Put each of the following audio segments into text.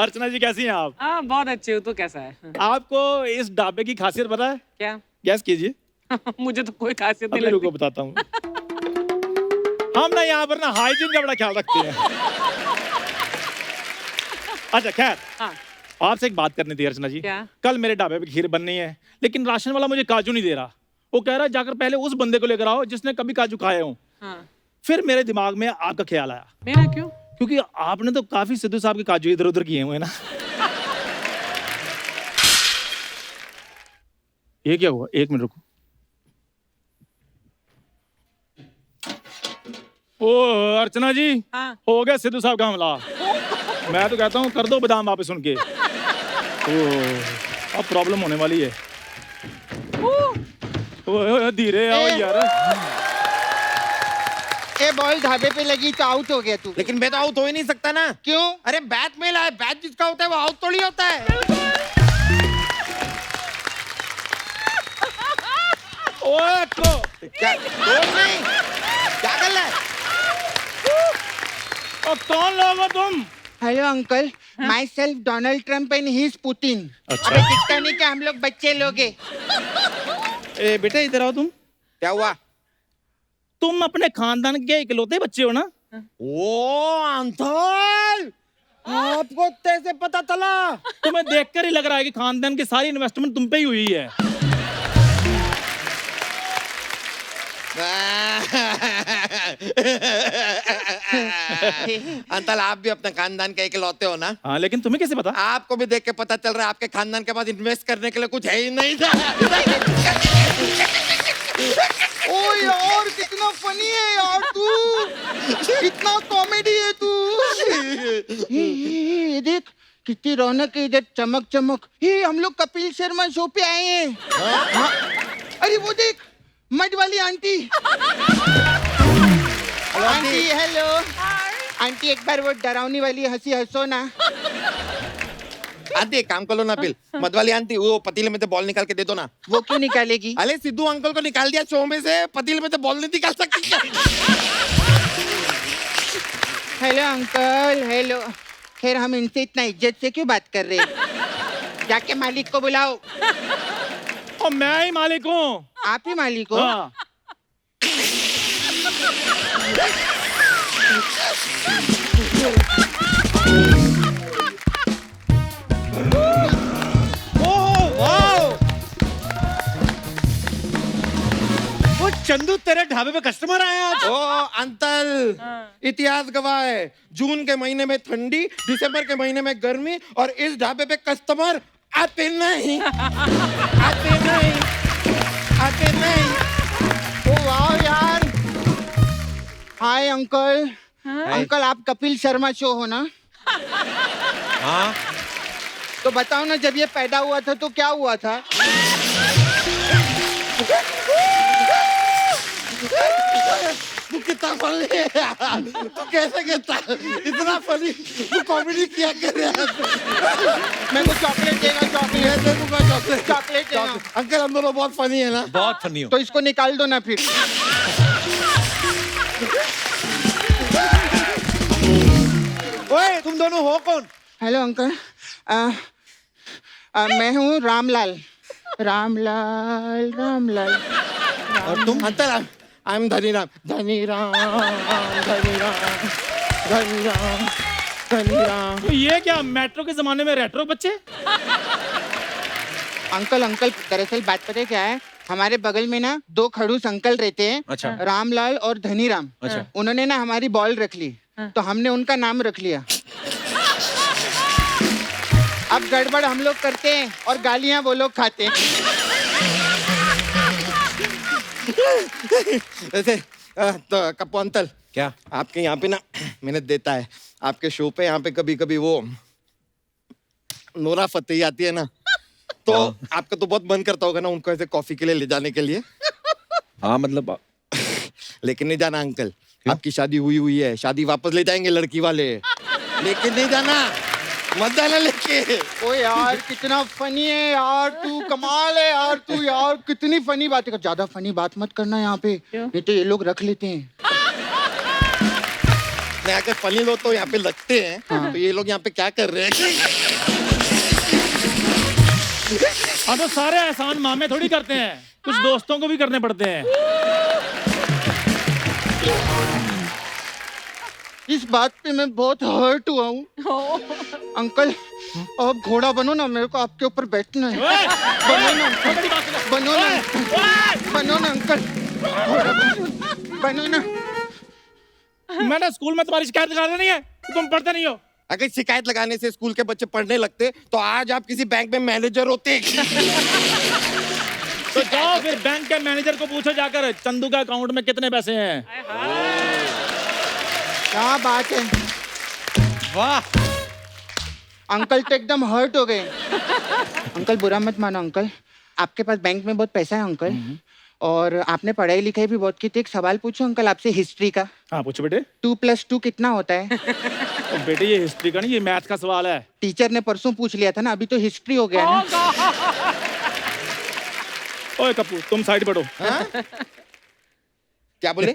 अर्चना जी कैसी हैं आप? हाँ बहुत अच्छी हूँ। तो कैसा है? आपको इस ढाबे की खासियत पता है? क्या? गैस कीजिए। मुझे तो कोई खासियत नहीं अभी रुको लगती। बताता हूँ। हम ना यहाँ पर ना हाइजीन का बड़ा ख्याल रखते हैं। अच्छा खैर, हाँ। आपसे एक बात करनी थी अर्चना जी। क्या? कल मेरे ढाबे पे खीर बननी है, लेकिन राशन वाला मुझे काजू नहीं दे रहा। वो कह रहा है जाकर पहले उस बंदे को लेकर आओ जिसने कभी काजू खाए हों। हाँ। फिर मेरे दिमाग में आपका ख्याल आया, मेरा क्यों? क्योंकि आपने तो काफी सिद्धू साहब के काजू इधर उधर किए हुए हैं ना। ये क्या हुआ? एक मिनट रुको। ओ अर्चना जी, हाँ। हो गया सिद्धू साहब का हमला। मैं तो कहता हूँ कर दो बादाम वापस उनके। अब प्रॉब्लम होने वाली है। धीरे आओ यार। ये बॉल ढाबे पे लगी तो आउट हो गया तू। लेकिन मैं तो आउट हो ही नहीं सकता ना। क्यों? अरे बैट में लाए, बैट जिसका होता है वो आउट थोड़ी होता है। ओए को क्या नहीं, क्या कर रहा है? कौन लोग हो तुम? Hello uncle, my self Donald Trump and he is Putin. अच्छा। अबे दिखता नहीं कि हम लोग बच्चे लोग हैं। ए बेटा इधर आओ तुम। क्या हुआ? तुम अपने खानदान के इकलौते बच्चे हो ना? ओ अंकल, आपको कैसे पता चला? तुम्हें देखकर ही लग रहा है कि खानदान की सारी इन्वेस्टमेंट तुम पे ही हुई है। अंकल आप भी अपने खानदान के इकलौते हो ना? हाँ लेकिन तुम्हें कैसे पता? आपको भी देख के पता चल रहा है आपके खानदान के पास इन्वेस्ट करने के लिए कुछ है ही नहीं था। ओ यार कितना फनी है यार तू, कितना कॉमेडी है तू। ये देख कितनी रौनक है इधर, चमक चमक। ये हम लोग कपिल शर्मा शो पे आए हैं। हाँ? अरे वो देख मड वाली आंटी। Aunty hello. आंटी एक बार वो डरावनी वाली हंसी हंसो ना। आंटी एक काम कर लो ना पिल, मधवाली आंटी वो पतीले में से बॉल निकाल के दे दो ना। वो क्यों निकालेगी? अरे सिद्धू अंकल को निकाल दिया शो में से, पतीले में से बॉल नहीं निकाल सकती। Hello uncle hello. खैर हम इनसे इतना इज्जत से क्यों बात कर रहे हैं? जाके मालिक को बुलाओ। और मैं ही मालिक हूँ। आप ही मालिक हो? हाँ। चंदू तेरे ढाबे पे कस्टमर आए आज। ओ अंकल, इतिहास गवाह है, जून के महीने में ठंडी, दिसंबर के महीने में गर्मी, और इस ढाबे पे कस्टमर आते नहीं, आते नहीं, आते नहीं। ओ वाह यार। Hi uncle. अंकल आप कपिल शर्मा शो हो ना? हाँ तो बताओ ना, जब ये पैदा हुआ था तो क्या हुआ था? तू कितना फनी है, तू कैसे कहता इतना फनी, तू कॉमेडी किया कर रहा है। मैं को चॉकलेट देगा, चॉकलेट चॉकलेट चॉकलेट देगा। अंकल हम दोनों बहुत फनी है ना? बहुत फनी हो। तो इसको निकाल दो ना फिर। ओए तुम दोनों हो कौन? हेलो अंकल, मैं हूँ रामलाल। रामलाल रामलाल। और तुम? Uncle I am Dhaniram, Dhaniram, Dhaniram, Dhaniram, Dhaniram. तो ये क्या मेट्रो के जमाने में रेट्रो बच्चे? अंकल अंकल दरअसल बात पता है क्या है, हमारे बगल में ना दो खड़ूस अंकल रहते हैं। अच्छा। रामलाल और धनीराम। अच्छा। उन्होंने ना हमारी बॉल रख ली, तो हमने उनका नाम रख लिया। अब गड़बड़ हम लोग करते हैं और गालियां वो लोग खाते हैं। ऐसे तो कप्पू अंकल, क्या? आपके यहाँ पे ना मैंने देता है आपके शो पे, यहाँ पे कभी कभी वो नोरा फतेही आती है ना, तो आपका तो बहुत मन करता होगा ना उनको ऐसे कॉफी के लिए ले जाने के लिए। हाँ मतलब लेकिन नहीं जाना अंकल, आपकी शादी हुई है, शादी वापस ले जाएंगे लड़की वाले, लेकिन नहीं जाना, मत जाना लेके। ओ यार कितना फनी है यार तू, कमाल है यार तू यार, कितनी फनी बातें कर। ज्यादा फनी बात मत करना यहाँ पे, नहीं तो ये लोग रख लेते हैं। अपने यहाँ के फनी लोग तो यहाँ पे लगते हैं, तो ये लोग यहाँ पे क्या कर रहे हैं? हाँ तो सारे एहसान मामे थोड़ी करते हैं, कुछ दोस्तों को भी करने पड़ते हैं। इस बात पे मैं बहुत हर्ट हुआ हूँ अंकल। आप घोड़ा बनो ना, मेरे को आपके ऊपर बैठना है। बनो ना अंकल, बनो ना, बनो ना अंकल, घोड़ा बनो ना। मैंने स्कूल में तुम्हारी शिकायत लगा नहीं है, तुम पढ़ते नहीं हो। अगर शिकायत लगाने से स्कूल के बच्चे पढ़ने लगते तो आज आप किसी बैंक में मैनेजर होते। तो जाओ फिर बैंक के मैनेजर को पूछो जाकर, चंदू के अकाउंट में कितने पैसे हैं। क्या बात है, वाह अंकल तो एकदम हर्ट हो गए। अंकल बुरा मत मानो अंकल, आपके पास बैंक में बहुत पैसा है अंकल, और आपने पढ़ाई लिखाई भी बहुत की। तो एक सवाल पूछूं अंकल आपसे हिस्ट्री का। हाँ पूछो बेटे। 2+2 कितना होता है? तो बेटे ये हिस्ट्री का नहीं, ये मैथ का सवाल है। टीचर ने परसों पूछ लिया था ना, अभी तो हिस्ट्री हो गया ना। ओए कपूर तुम साइड बढ़ो। क्या बोले?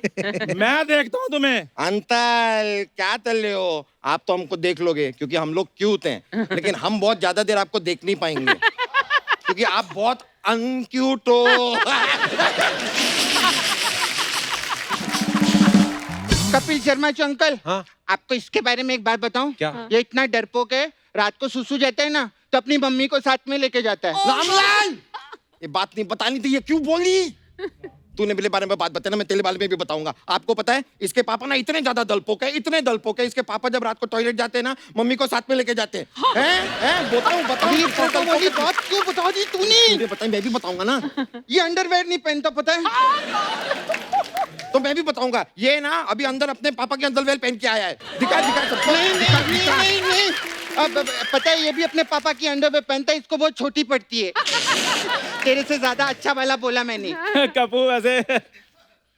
मैं देखता हूँ तुम्हें। अंतल क्या कर रहे हो? आप तो हमको देख लोगे क्योंकि हम लोग क्यूट हैं, लेकिन हम बहुत ज्यादा देर आपको देख नहीं पाएंगे क्योंकि आप बहुत अनक्यूट हो। कपिल शर्मा जो अंकल, हाँ? आपको इसके बारे में एक बात बताऊं? क्या? ये इतना डरपोक है, रात को सुसु जाता है ना तो अपनी मम्मी को साथ में लेके जाता है। रामलाल, ये बात नहीं बतानी थी, ये क्यों बोली? तूने मेरे बारे में बात बताई ना, मैं तेरे बारे में भी बताऊंगा। आपको पता है इसके पापा ना इतने ज्यादा दलपोक है, इतने दलपोक है, इसके पापा जब रात को टॉयलेट जाते हैं ना, मम्मी को साथ में लेके जाते हैं। हैं? बताऊं ये फोटो वाली बात क्यों बता दी तूने? मुझे बताई, मैं भी बताऊंगा ना। ये अंडरवेयर नहीं पहनता पता है? तो मैं भी बताऊंगा। ये ना अभी अंदर अपने पापा के अंडरवेयर पहन के आया है। दिखा सबको। नहीं। अब पता है ये भी अपने पापा की अंडरवेयर पहनता है, इसको बहुत छोटी पड़ती है। तेरे से ज्यादा अच्छा वाला बोला मैंने। कपूर वैसे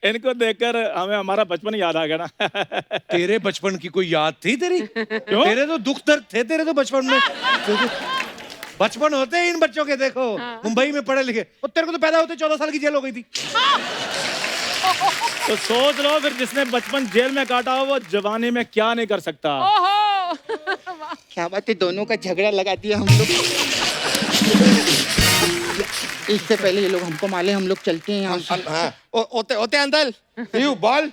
इनको देखकर हमें हमारा बचपन याद आ गया ना। तेरे बचपन की कोई याद थी तेरी? क्यों? तेरे तो दुख दर्द थे तेरे तो बचपन में। बचपन होते ही इन बच्चों के देखो, मुंबई में पढ़े लिखे, और तेरे को तो पैदा होते 14 साल की जेल हो गई थी। तो सोच लो फिर जिसने बचपन जेल में काटा हो वो जवानी में क्या नहीं कर सकता। क्या बात है, दोनों का झगड़ा लगा दिया हम लोग। इससे पहले ये लोग हमको माले, हम लोग चलते हैं यहाँ से। हाँ, होते अंदर। You ball.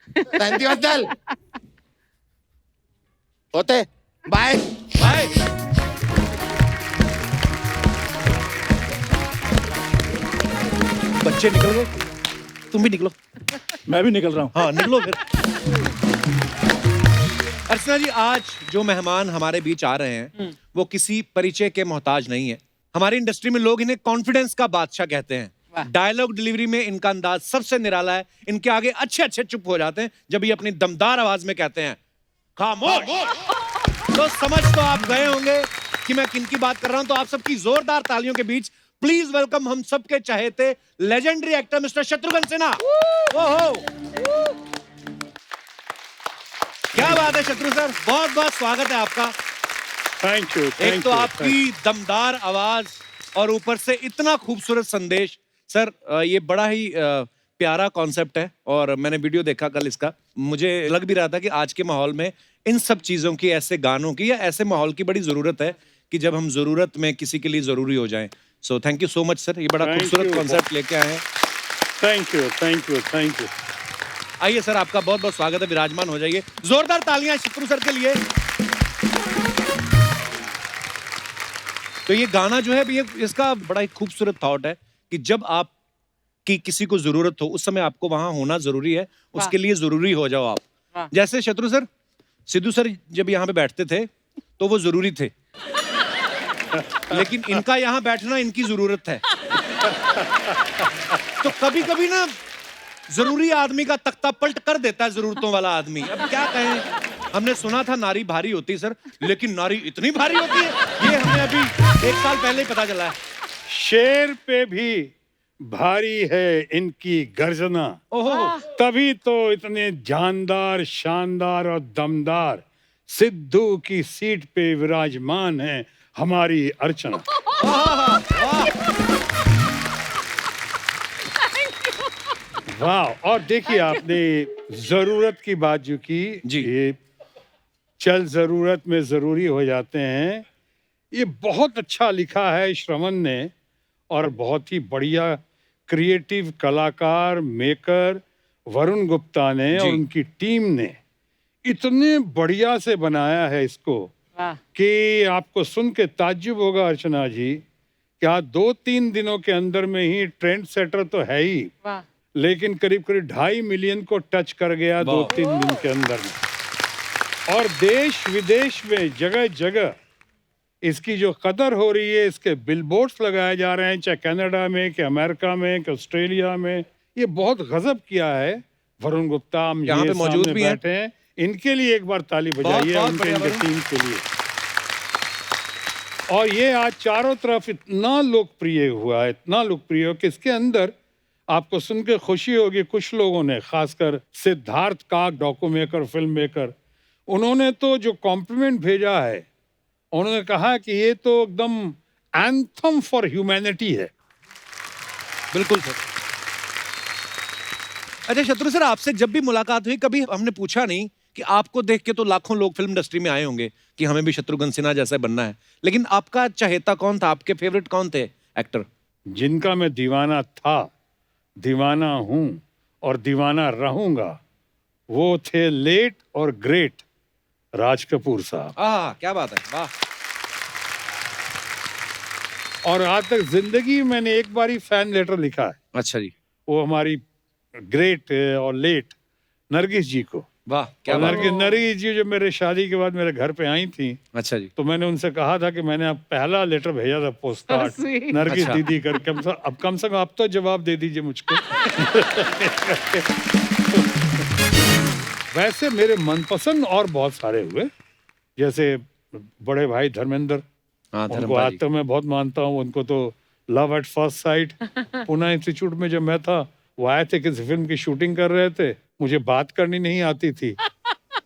Thank you uncle. होते बाय बाय। बच्चे निकल गए, तुम भी निकलो। मैं भी निकल रहा हूँ। हाँ निकलो फिर। अर्चना जी, आज जो मेहमान हमारे बीच आ रहे हैं वो किसी परिचय के मोहताज नहीं है। हमारी इंडस्ट्री में लोग इन्हें कॉन्फिडेंस का बादशाह कहते हैं। डायलॉग डिलीवरी में इनका अंदाज सबसे निराला है। इनके आगे अच्छे अच्छे चुप हो जाते हैं जब ये अपनी दमदार आवाज में कहते हैं खामोश। तो समझ तो आप गए होंगे कि मैं किन की बात कर रहा हूं। तो आप सबकी जोरदार तालियों के बीच प्लीज वेलकम हम सबके चहेते legendary actor mister Shatrughan Sinha. ओहो, क्या बात है शत्रु सर, बहुत बहुत स्वागत है आपका। Thank you. एक तो आपकी दमदार आवाज और ऊपर से इतना खूबसूरत संदेश। सर ये बड़ा ही प्यारा कॉन्सेप्ट है और मैंने वीडियो देखा कल इसका। मुझे लग भी रहा था कि आज के माहौल में इन सब चीजों की, ऐसे गानों की या ऐसे माहौल की बड़ी जरूरत है कि जब हम जरूरत में किसी के लिए जरूरी हो जाएं। So thank you so much sir, ये बड़ा खूबसूरत कॉन्सेप्ट लेके आए हैं। Thank you. आइए सर, आपका बहुत बहुत स्वागत है, विराजमान हो जाइए। जोरदार तालियां शत्रु सर के लिए। तो ये गाना जो है ये इसका बड़ा ही खूबसूरत थॉट है कि जब आप की किसी को जरूरत हो उस समय आपको वहां होना जरूरी है, उसके लिए जरूरी हो जाओ आप। जैसे शत्रु सर, सिद्धू सर जब यहाँ पे बैठते थे तो वो जरूरी थे, लेकिन इनका यहाँ बैठना इनकी जरूरत है। तो कभी कभी ना जरूरी आदमी का तख्ता पलट कर देता है जरूरतों वाला आदमी। अब क्या कहें, हमने सुना था नारी भारी होती है सर, लेकिन नारी इतनी भारी होती है ये हमें अभी 1 साल पहले ही पता चला है। शेर पे भी भारी है इनकी गर्जना, ओहो, तभी तो इतने जानदार, शानदार और दमदार सिद्धू की सीट पे विराजमान है हमारी अर्चना। वाह। और देखिए आपने जरूरत की बात जो की जी। ये चल जरूरत में जरूरी हो जाते हैं, ये बहुत अच्छा लिखा है श्रवण ने, और बहुत ही बढ़िया क्रिएटिव कलाकार मेकर वरुण गुप्ता ने जी। और उनकी टीम ने इतने बढ़िया से बनाया है इसको वाह कि आपको सुन के ताज्जुब होगा अर्चना जी, क्या 2-3 दिनों के अंदर में ही ट्रेंड सेटर तो है ही, वाह लेकिन करीब करीब 2.5 मिलियन को टच कर गया 2-3 दिन के अंदर में। और देश विदेश में जगह जगह इसकी जो कदर हो रही है, इसके बिलबोर्ड्स लगाए जा रहे हैं, चाहे कनाडा में कि अमेरिका में कि ऑस्ट्रेलिया में। ये बहुत गजब किया है वरुण गुप्ता, हम यहाँ ये पे मौजूद सामने भी हैं। बैठे हैं, इनके लिए एक बार ताली बजाइए, बहुत उनके बढ़िया इनके वरुण। टीम के लिए। और ये आज चारों तरफ इतना लोकप्रिय हुआ है, इतना लोकप्रिय हो कि इसके अंदर आपको सुन के खुशी होगी, कुछ लोगों ने, खासकर सिद्धार्थ काक डॉक्यू मेकर, फिल्म मेकर, उन्होंने तो जो कॉम्प्लीमेंट भेजा है, उन्होंने कहा कि ये तो एकदम एंथम फॉर ह्यूमैनिटी है। बिल्कुल सर। अच्छा शत्रु सर, आपसे जब भी मुलाकात हुई कभी हमने पूछा नहीं कि आपको देख के तो लाखों लोग फिल्म इंडस्ट्री में आए होंगे कि हमें भी शत्रुघ्न सिन्हा जैसा बनना है, लेकिन आपका चहेता कौन था, आपके फेवरेट कौन थे एक्टर? जिनका मैं दीवाना था, दीवाना हूं और दीवाना रहूंगा, वो थे लेट और ग्रेट राज कपूर साहब। क्या बात है, वाह। और आज तक जिंदगी में मैंने एक बार ही फैन लेटर लिखा है, अच्छा जी, वो हमारी ग्रेट और लेट नरगिस जी को। वाह क्या और बात है। नरगिस जी जब मेरे शादी के बाद मेरे घर पे आई थी, अच्छा जी, तो मैंने उनसे कहा था कि मैंने अब पहला लेटर भेजा था, पोस्ट कार्ड, sweet. नरगिस अच्छा। दीदी करके। अब कम से कम आप तो जवाब दे दीजिए मुझको। वैसे मेरे मनपसंद और बहुत सारे हुए, जैसे बड़े भाई धर्मेंद्र, हाँ उनको धर्मपाल आज जी। तक मैं बहुत मानता हूँ। उनको तो love at first sight, Pune institute में जब मैं था, वो आए थे, किसी फिल्म की शूटिंग कर रहे थे, मुझे बात करनी नहीं आती थी।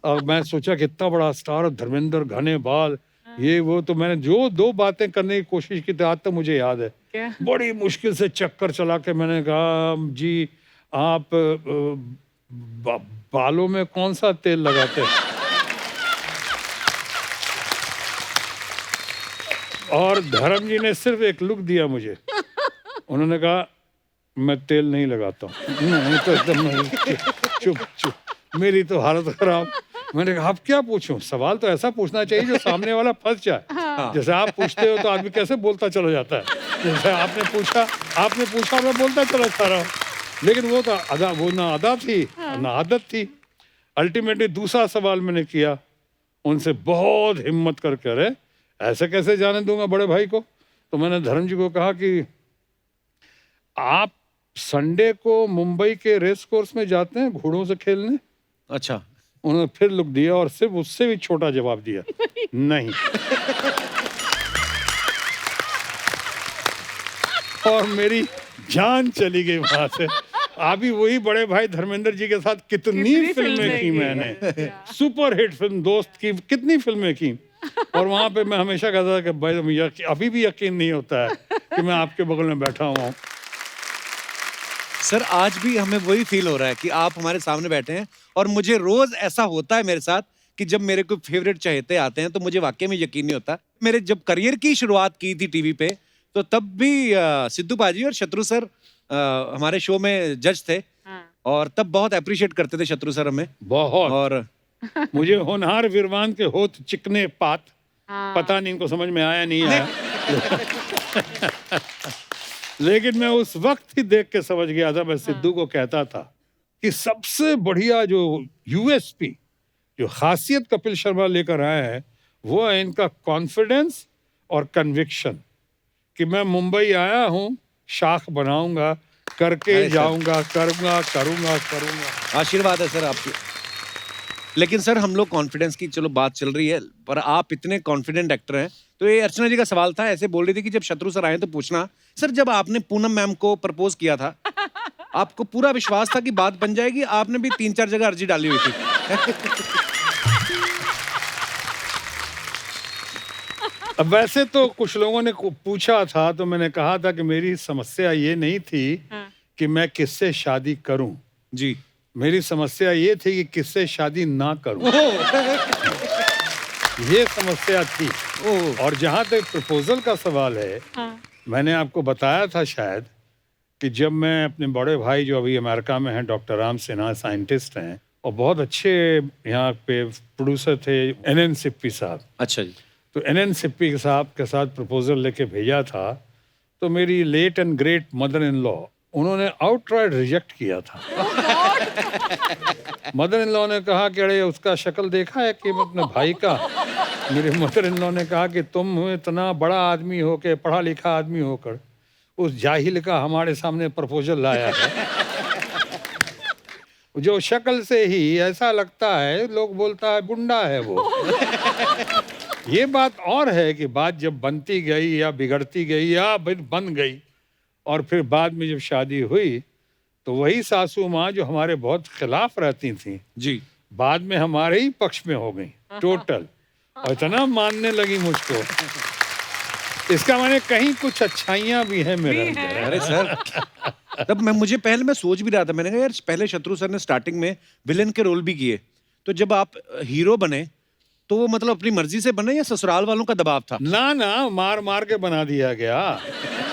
और मैं सोचा कि इतना बड़ा स्टार धर्मेंद्र, घने बाल, ये वो, तो मैंने जो 2 बातें करने की कोशिश की थी, आज तक मुझे याद है। क्या बड़ी मुश्किल से चक्कर चला के मैंने कहा, जी आप बालों में कौन सा तेल लगाते हैं? और धर्म जी ने सिर्फ एक लुक दिया मुझे, उन्होंने कहा मैं तेल नहीं लगाता हूँ। नहीं तो एकदम चुप चुप, मेरी तो हालत खराब। मैंने कहा अब क्या पूछूं, सवाल तो ऐसा पूछना चाहिए जो सामने वाला फंस जाए। जैसे आप पूछते हो तो आदमी कैसे बोलता चला जाता है, जैसे आपने पूछा मैं बोलता चला जा रहा हूँ। लेकिन वो तो अदा, वो ना अदा थी ना आदत थी। अल्टीमेटली दूसरा सवाल मैंने किया उनसे, बहुत हिम्मत करके, अरे ऐसे कैसे जाने दूंगा बड़े भाई को। तो मैंने धर्म जी को कहा कि आप संडे को मुंबई के रेस कोर्स में जाते हैं घोड़ों से खेलने? अच्छा, उन्होंने फिर लुक दिया और सिर्फ उससे भी छोटा जवाब दिया, नहीं। और मेरी जान चली गई वहां से। अभी वही बड़े भाई धर्मेंद्र जी के साथ कितनी फिल्में की मैंने, सुपर हिट फिल्म दोस्त की कितनी फिल्में की। और वहां पे मैं हमेशा कहता था कि भाई अभी भी यकीन नहीं होता है कि मैं आपके बगल में बैठा हुआ हूँ। सर आज भी हमें वही फील हो रहा है कि आप हमारे सामने बैठे हैं, और मुझे रोज ऐसा होता है मेरे साथ कि जब मेरे कोई फेवरेट चहेते आते हैं तो मुझे वाकई में यकीन नहीं होता। मेरे जब करियर की शुरुआत की थी टीवी पे, तो तब भी सिद्धू पाजी और शत्रु सर हमारे शो में जज थे, और तब बहुत अप्रिशिएट करते थे शत्रु सर हमें। बहुत। और मुझे होनहार विरवान के होत चिकने पात, पता नहीं इनको समझ में आया नहीं आया। लेकिन मैं उस वक्त ही देख के समझ गया था। मैं सिद्धू को कहता था कि सबसे बढ़िया जो यूएसपी, जो खासियत कपिल शर्मा लेकर आए हैं, वो है इनका कॉन्फिडेंस और कन्विक्शन, कि मैं मुंबई आया हूँ, शाख बनाऊंगा, करके अरे सर। जाऊंगा, करूंगा। आशीर्वाद है सर आपके। लेकिन सर हम लोग कॉन्फिडेंस की चलो बात चल रही है, पर आप इतने कॉन्फिडेंट एक्टर हैं, तो ये अर्चना जी का सवाल था, ऐसे बोल रही थी कि जब शत्रु सर आए तो पूछना। सर जब आपने पूनम मैम को प्रपोज किया था, आपको पूरा विश्वास था कि बात बन जाएगी? आपने भी 3-4 जगह अर्जी डाली हुई थी। अब वैसे तो कुछ लोगों ने पूछा था, तो मैंने कहा था कि मेरी समस्या ये नहीं थी कि मैं किससे शादी करूं, जी, मेरी समस्या ये थी कि किससे शादी ना करूं। ये समस्या थी। और जहां तक प्रपोजल का सवाल है, मैंने आपको बताया था शायद कि जब मैं अपने बड़े भाई जो अभी अमेरिका में हैं, डॉक्टर राम सिन्हा साइंटिस्ट हैं और बहुत अच्छे यहाँ पे प्रोड्यूसर थे, NN सिप्पी साहब। अच्छा जी। तो NN सिप्पी साहब के साथ प्रपोजल लेके भेजा था, तो मेरी late and great mother in law उन्होंने आउटराइट रिजेक्ट किया था। मदर इन लॉ ने कहा कि अरे उसका शक्ल देखा है कि अपने भाई का। मेरे मदर इन लॉ ने कहा कि तुम इतना बड़ा आदमी हो के, पढ़ा लिखा आदमी होकर उस जाहिल का हमारे सामने प्रपोजल लाया है। जो शक्ल से ही ऐसा लगता है, लोग बोलता है गुंडा है वो। ये बात और है कि बात जब बनती गई या बिगड़ती गई या बन गई और फिर बाद में जब शादी हुई तो वही सासू माँ जो हमारे बहुत खिलाफ रहती थी जी, बाद में हमारे ही पक्ष में हो गई टोटल, और इतना मानने लगी मुझको। इसका माने कहीं कुछ अच्छाइयाँ भी हैं मेरे अंदर। अरे सर, तब मुझे पहले मैं सोच भी रहा था, मैंने कहा यार पहले शत्रु सर ने स्टार्टिंग में विलेन के रोल भी किए, तो जब आप हीरो बने तो वो मतलब अपनी मर्जी से बने या ससुराल वालों का दबाव था? ना, मार मार के बना दिया गया।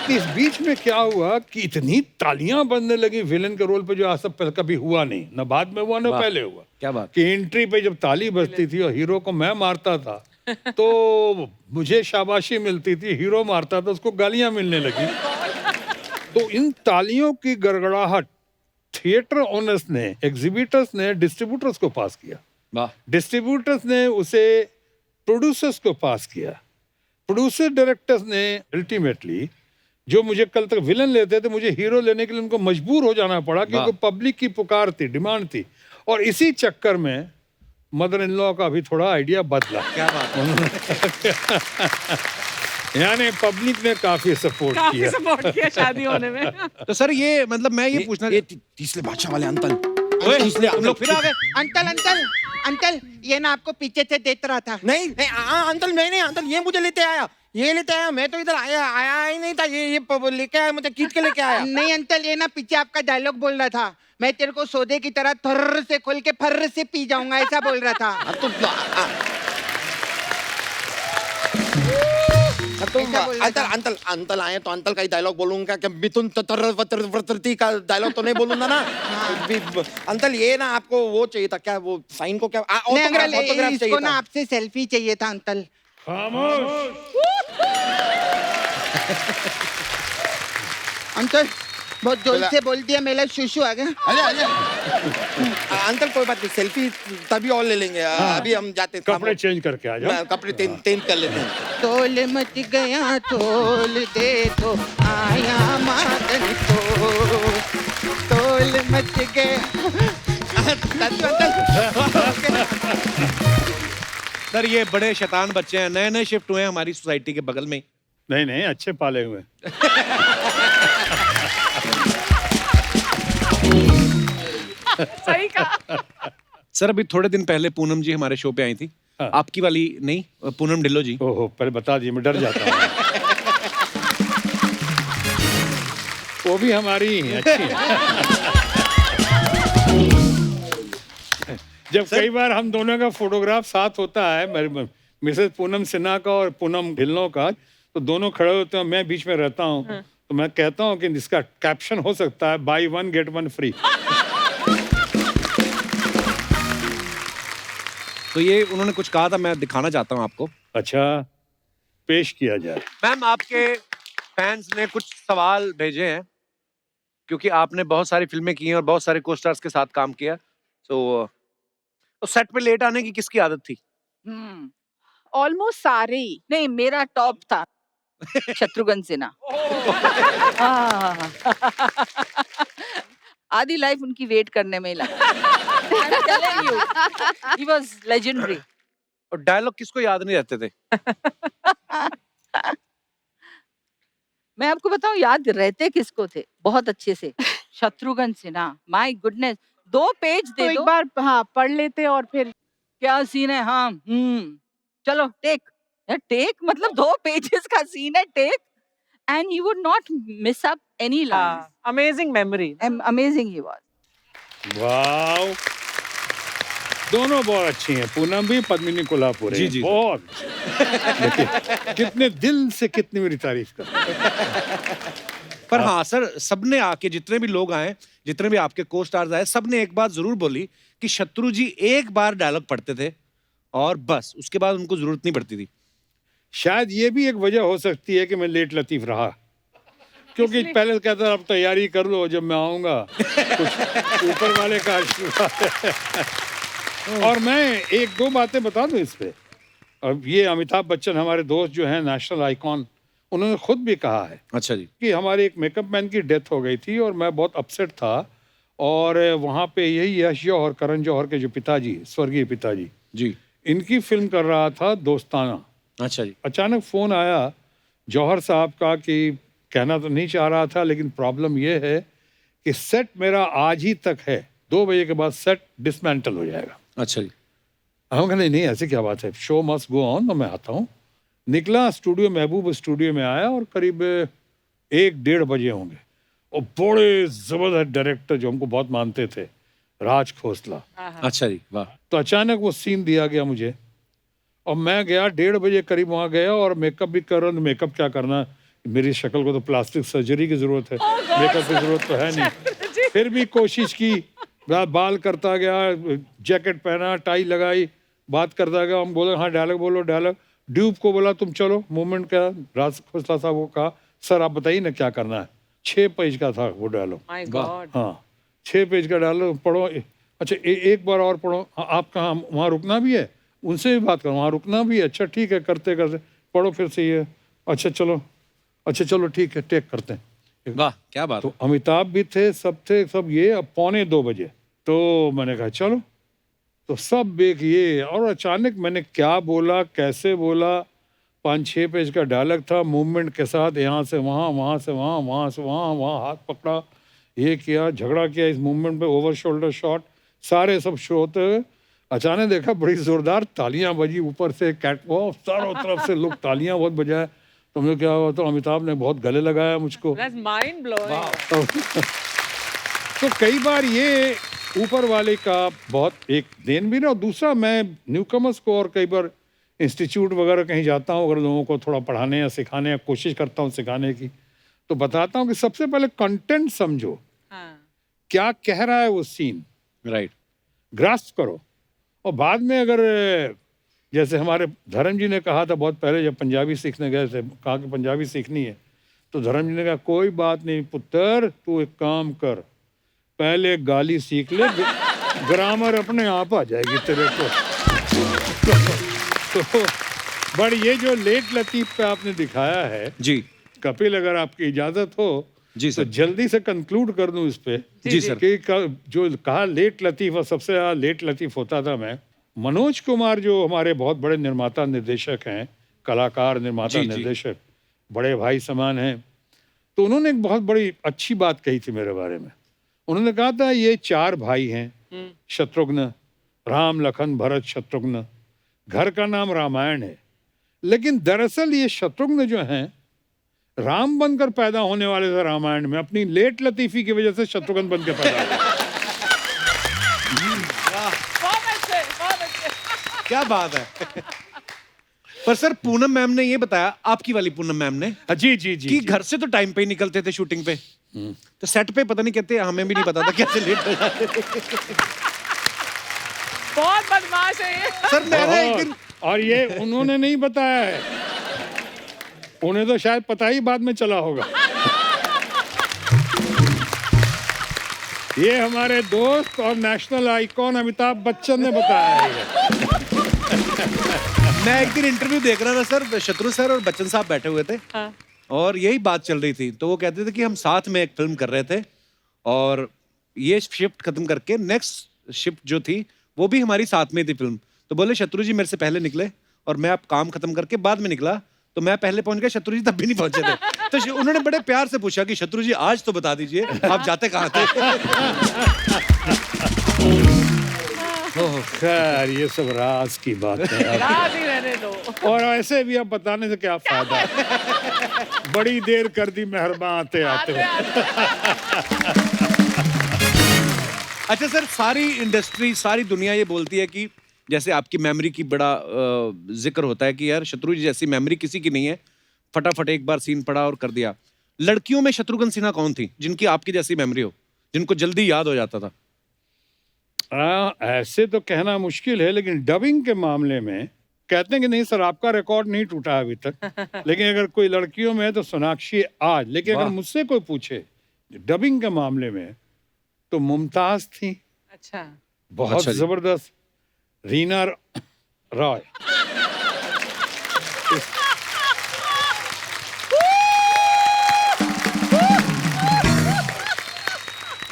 इस बीच में क्या हुआ कि इतनी तालियां बजने लगी विलेन के रोल पे, जो आज तक पहले कभी हुआ नहीं, न बाद में हुआ न पहले हुआ। क्या बात। कि एंट्री पे जब ताली बजती थी और हीरो को मैं मारता था तो मुझे शाबाशी मिलती थी, हीरो मारता था उसको गालियां मिलने लगी। तो इन तालियों की गड़गड़ाहट थिएटर ओनर्स ने, एग्जीबिटर्स ने डिस्ट्रीब्यूटर्स को पास किया, डिस्ट्रीब्यूटर्स ने उसे प्रोड्यूसर्स को पास किया, प्रोड्यूसर डायरेक्टर्स ने अल्टीमेटली, जो मुझे कल तक विलन लेते थे, मुझे हीरो लेने के लिए उनको मजबूर हो जाना पड़ा क्योंकि पब्लिक की पुकार थी, डिमांड थी। और इसी चक्कर में मदर इन लॉ का भी थोड़ा आइडिया बदला। क्या बात है। यानी पब्लिक ने काफी सपोर्ट किया शादी होने में। तो सर ये मतलब मैं ये पूछना, तीसरे बादशाह वाले अंकल, इसलिए हम लोग फिर आ गए। अंकल ये ना आपको पीछे से देख रहा था। नहीं अंकल, मैं नहीं, अंकल ये मुझे लेते आया, मैं तो इधर आया ही नहीं था, ये लेके आया, मुझे खींच के लेके आया। नहीं अंकल, ये ना पीछे आपका डायलॉग बोल रहा था, मैं तेरे को सौदे की तरह थर्र से खोल के फर्र से पी जाऊंगा, ऐसा बोल रहा था। अंकल आए तो अंकल का ही डायलॉग बोलूंगा क्या? मिथुन तत्रती का डायलॉग तो नहीं बोलूंगा ना। अंकल ये ना आपको वो चाहिए था क्या, वो साइन को क्या ऑटोग्राफ इसको ना आपसे सेल्फी चाहिए था अंकल। अंकल बहुत जोर से बोल दिया, मेरा शुशु आ गया। अंकल कोई बात नहीं, सेल्फी तभी और ले लेंगे। अभी हम जाते हैं, कपड़े चेंज करके आ जाओ। कपड़े चेंज कर लेते हैं। तोल मच गया तोल दे तो आया मादन तोल मच गया। सर ये बड़े शैतान बच्चे हैं, नए शिफ्ट हुए हैं हमारी सोसाइटी के बगल में। नहीं अच्छे पाले हुए। सही कहा। सर अभी थोड़े दिन पहले पूनम जी हमारे शो पे आई थी। हाँ। आपकी वाली नहीं, पूनम ढिल्लो जी। ओहो, पहले बता दिए, मैं डर जाता हूँ। वो भी हमारी ही है, अच्छी है। जब कई बार हम दोनों का फोटोग्राफ साथ होता है, मिसेस पूनम सिन्हा का और पूनम ढिल्लो का, तो दोनों खड़े होते हैं, मैं बीच में रहता हूँ। तो मैं कहता हूँ कि इसका कैप्शन हो सकता है बाय 1 गेट 1 फ्री। तो ये उन्होंने कुछ कहा था, मैं दिखाना चाहता हूँ आपको। अच्छा, पेश किया जाए। मैम आपके फैंस ने कुछ सवाल भेजे हैं क्योंकि आपने बहुत सारी फिल्में की हैं और बहुत सारे को स्टार्स के साथ काम किया। तो सेट पे लेट आने की किसकी आदत थी? ऑलमोस्ट सारे ही नहीं, मेरा टॉप था शत्रुघ्न सिन्हा। आधी लाइफ उनकी वेट करने में ही लगा। I'm telling you, he was legendary. और डायलॉग किसको याद नहीं रहते थे? मैं आपको बताऊं याद रहते किसको थे बहुत अच्छे से, Shatrughan Sinha. My goodness, 2 page तो दे एक दो, बार हाँ पढ़ लेते और फिर क्या सीन है। हाँ चलो टेक, टेक मतलब 2 पेजेस का सीन है, take, and he would not miss up any line. Amazing memory. Amazing he was. वाह, दोनों बहुत अच्छी हैं, पूनम भी, पद्मिनी कोल्हापुरी। जी, जी, बहुत। देखिए, कितने दिल से कितनी मेरी तारीफ कर। पर हाँ सर, सबने आके, जितने भी लोग आए, जितने भी आपके को स्टार्स आए, सबने एक बात जरूर बोली कि शत्रु जी एक बार डायलॉग पढ़ते थे और बस उसके बाद उनको जरूरत नहीं पड़ती थी। शायद ये भी एक वजह हो सकती है कि मैं लेट लतीफ रहा, क्योंकि पहले कहता था अब तैयारी कर लो, जब मैं आऊंगा कुछ ऊपर वाले का आशीर्वाद है। और मैं एक दो बातें बता दूं इस पे। अब ये अमिताभ बच्चन हमारे दोस्त जो हैं, नेशनल आइकॉन, उन्होंने खुद भी कहा है अच्छा जी। कि हमारे एक मेकअप मैन की डेथ हो गई थी और मैं बहुत अपसेट था, और वहाँ पे यही यश जौहर, करण जौहर के जो पिताजी, स्वर्गीय पिताजी जी। इनकी फिल्म कर रहा था दोस्ताना। अच्छा जी। अचानक फोन आया जौहर साहब का कि कहना तो नहीं चाह रहा था, लेकिन प्रॉब्लम यह है कि सेट मेरा आज ही तक है, 2 बजे के बाद सेट डिसमेंटल हो जाएगा। अच्छा जी। हम कहते नहीं, ऐसे क्या बात है, शो मस्ट गो ऑन, तो मैं आता हूँ। निकला स्टूडियो, महबूब स्टूडियो में आया और करीब 1-1:30 बजे होंगे, और बड़े जबरदस्त डायरेक्टर जो हमको बहुत मानते थे, राज खोसला। अच्छा जी, वाह। तो अचानक वो सीन दिया गया मुझे, और मैं गया 1:30 बजे करीब वहाँ गया, और मेकअप भी कर रहा हूँ। मेकअप क्या करना, मेरी शक्ल को तो प्लास्टिक सर्जरी की जरूरत है, मेकअप की जरूरत तो है नहीं। फिर भी कोशिश की, बाल करता गया, जैकेट पहना, टाई लगाई, बात करता गया। हम बोले हाँ डायलॉग बोलो, डायलॉग। ड्यूब को बोला तुम चलो, मूवमेंट का, राज खोसला साहब को कहा सर आप बताइए ना क्या करना है। 6 पेज का था वो डायलॉग। My God. हाँ 6 पेज का डायलॉग पढ़ो। अच्छा एक बार और पढ़ो। हाँ, आप कहाँ, वहाँ रुकना भी है, उनसे भी बात करो, वहाँ रुकना भी है। अच्छा ठीक है, करते करते पढ़ो फिर से ये। अच्छा चलो ठीक है, टेक करते हैं। वाह, क्या बात। तो अमिताभ भी थे, सब ये। अब 1:45 बजे तो मैंने कहा चलो, तो सब एक ये, और अचानक मैंने क्या बोला, कैसे बोला, 5-6 पेज का डायलॉग था, मूवमेंट के साथ, यहाँ से वहाँ, वहाँ से वहाँ, वहाँ से वहाँ हाथ पकड़ा, ये किया, झगड़ा किया इस मूवमेंट पे, ओवर शोल्डर शॉट, सारे सब शो होते हुए अचानक देखा बड़ी जोरदार तालियां बजी ऊपर से, कैटवॉक, चारों तरफ से लोग तालियां बहुत बजाए। तो मुझे क्या हुआ, तो अमिताभ ने बहुत गले लगाया मुझको। That's mind blowing. तो कई बार ये ऊपर वाले का बहुत एक देन भी ना, और दूसरा मैं न्यूकमर्स को, और कई बार इंस्टीट्यूट वगैरह कहीं जाता हूँ, अगर लोगों को थोड़ा पढ़ाने या सिखाने या कोशिश करता हूँ सिखाने की, तो बताता हूँ कि सबसे पहले कंटेंट समझो, हाँ. क्या कह रहा है वो सीन, राइट, ग्रास्प करो। और बाद में अगर जैसे हमारे धर्म जी ने कहा था बहुत पहले, जब पंजाबी सीखने गए थे, कहा कि पंजाबी सीखनी है, तो धर्म जी ने कहा कोई बात नहीं पुत्र, तू एक काम कर, पहले गाली सीख ले, ग्रामर अपने आप आ जाएगी तेरे को। तो बट ये जो लेट लतीफ पे आपने दिखाया है जी कपिल, अगर आपकी इजाजत हो जी तो सर, जल्दी से कंक्लूड कर दूं इस पे। जी सर। कि जो कहा लेट लतीफ, और सबसे ज्यादा लेट लतीफ होता था मैं, मनोज कुमार जो हमारे बहुत बड़े निर्माता निर्देशक हैं, कलाकार निर्माता जी, जी। निर्देशक, बड़े भाई समान हैं, तो उन्होंने एक बहुत बड़ी अच्छी बात कही थी मेरे बारे में। उन्होंने कहा था ये 4 भाई हैं, शत्रुघ्न, राम लखन भरत शत्रुघ्न, घर का नाम रामायण है, लेकिन दरअसल ये शत्रुघ्न जो हैं राम बनकर पैदा होने वाले थे रामायण में, अपनी लेट लतीफी की वजह से शत्रुघ्न बन के पैदा हुए। बहुत अच्छे। क्या बात है। पर सर पूनम मैम ने ये बताया, आपकी वाली पूनम मैम ने, जी जी जी कि जी। घर से तो टाइम पे ही निकलते थे शूटिंग पे, तो सेट पे पता नहीं कहते, हमें भी नहीं पता था कैसे लेट हो जाते थे। बहुत बदमाश है ये। सर मैंने एक दिन, बहुत। और ये उन्होंने नहीं बताया है, उन्हें तो शायद पता ही बाद में चला होगा। ये हमारे दोस्त और नेशनल आइकॉन अमिताभ बच्चन ने बताया है। मैं एक दिन इंटरव्यू देख रहा था सर, शत्रु सर और बच्चन साहब बैठे हुए थे, हाँ. और यही बात चल रही थी, तो वो कहते थे कि हम साथ में एक फिल्म कर रहे थे, और ये शिफ्ट खत्म करके नेक्स्ट शिफ्ट जो थी वो भी हमारी साथ में थी फिल्म। तो बोले शत्रु जी मेरे से पहले निकले, और मैं अब काम खत्म करके बाद में निकला, तो मैं पहले पहुंच गया, शत्रु जी तब भी नहीं पहुंचे थे। तो उन्होंने बड़े प्यार से पूछा कि शत्रु जी आज तो बता दीजिए आप जाते कहाँ थे। खैर ये सब राज की बात है, राज ही रहने दो। और ऐसे भी अब बताने से क्या फायदा, बड़ी देर कर दी मेहरबान आते आते। अच्छा सर, सारी इंडस्ट्री, सारी दुनिया ये बोलती है कि जैसे आपकी मेमोरी की बड़ा जिक्र होता है कि यार शत्रुघ्न जी जैसी मेमोरी किसी की नहीं है, फटाफट एक बार सीन पढ़ा और कर दिया। लड़कियों में शत्रुघ्न सिन्हा कौन थी जिनकी आपकी जैसी मेमोरी हो, जिनको जल्दी याद हो जाता था? ऐसे तो कहना मुश्किल है, लेकिन डबिंग के मामले में कहते हैं कि नहीं सर, आपका रिकॉर्ड नहीं टूटा अभी तक। लेकिन अगर कोई लड़कियों में है तो सोनाक्षी आज। लेकिन अगर वाह। मुझसे कोई पूछे डबिंग के मामले में तो मुमताज थी, अच्छा बहुत अच्छा जी। जबरदस्त। रीना रॉय,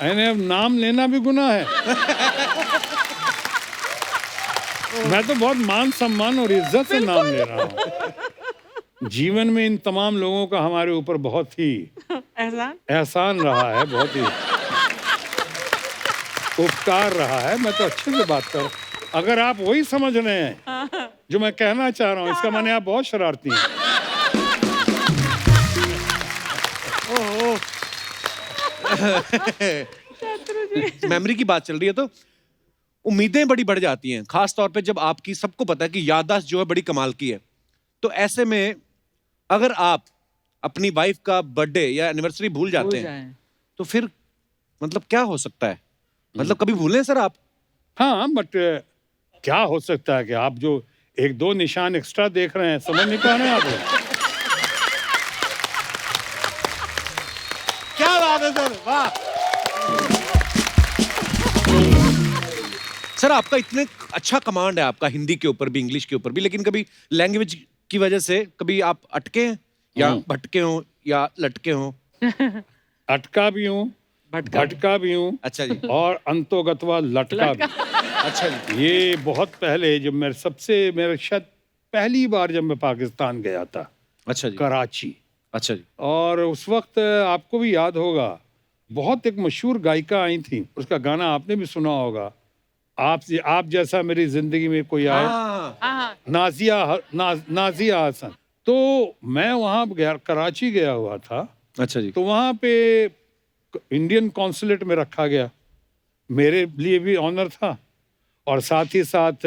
मैंने अब नाम लेना भी गुनाह है। मैं तो बहुत मान सम्मान और इज्जत से नाम ले रहा हूँ। जीवन में इन तमाम लोगों का हमारे ऊपर बहुत ही एहसान एहसान रहा है, बहुत ही उपकार रहा है। मैं तो अच्छे से बात कर रहा हूँ। अगर आप वही समझ रहे हैं जो मैं कहना चाह रहा हूँ, इसका माने आप बहुत शरारती हैं। मेमोरी की बात चल रही है तो उम्मीदें बड़ी बढ़ जाती हैं, खास तौर पे जब आपकी, सबको पता है कि याददाश्त जो है बड़ी कमाल की है। तो ऐसे में अगर आप अपनी वाइफ का बर्थडे या एनिवर्सरी भूल जाते हैं तो फिर मतलब क्या हो सकता है? मतलब कभी भूलें सर आप? हाँ, बट क्या हो सकता है कि आप जो एक दो निशान एक्स्ट्रा देख रहे हैं, समझ नहीं पा रहे हैं आप? क्या बात है सर, वाह। सर आपका इतने अच्छा कमांड है आपका, हिंदी के ऊपर भी, इंग्लिश के ऊपर भी, लेकिन कभी लैंग्वेज की वजह से कभी आप अटके हैं या भटके हो या लटके हो? अटका भी हूँ, भटका भी हूँ, अच्छा जी। और अंतोगतवा लटका भी। अच्छा जी। ये बहुत पहले, जब मेरे शायद पहली बार जब मैं पाकिस्तान गया था, अच्छा जी। कराची, अच्छा जी। और उस वक्त आपको भी याद होगा, बहुत एक मशहूर गायिका आई थी, उसका गाना आपने भी सुना होगा, आप जैसा मेरी जिंदगी में कोई आए, हाँ नाजिया हसन। तो मैं वहाँ गया, कराची गया हुआ था। अच्छा जी। तो वहाँ पे इंडियन कॉन्सुलेट में रखा गया, मेरे लिए भी ऑनर था, और साथ ही साथ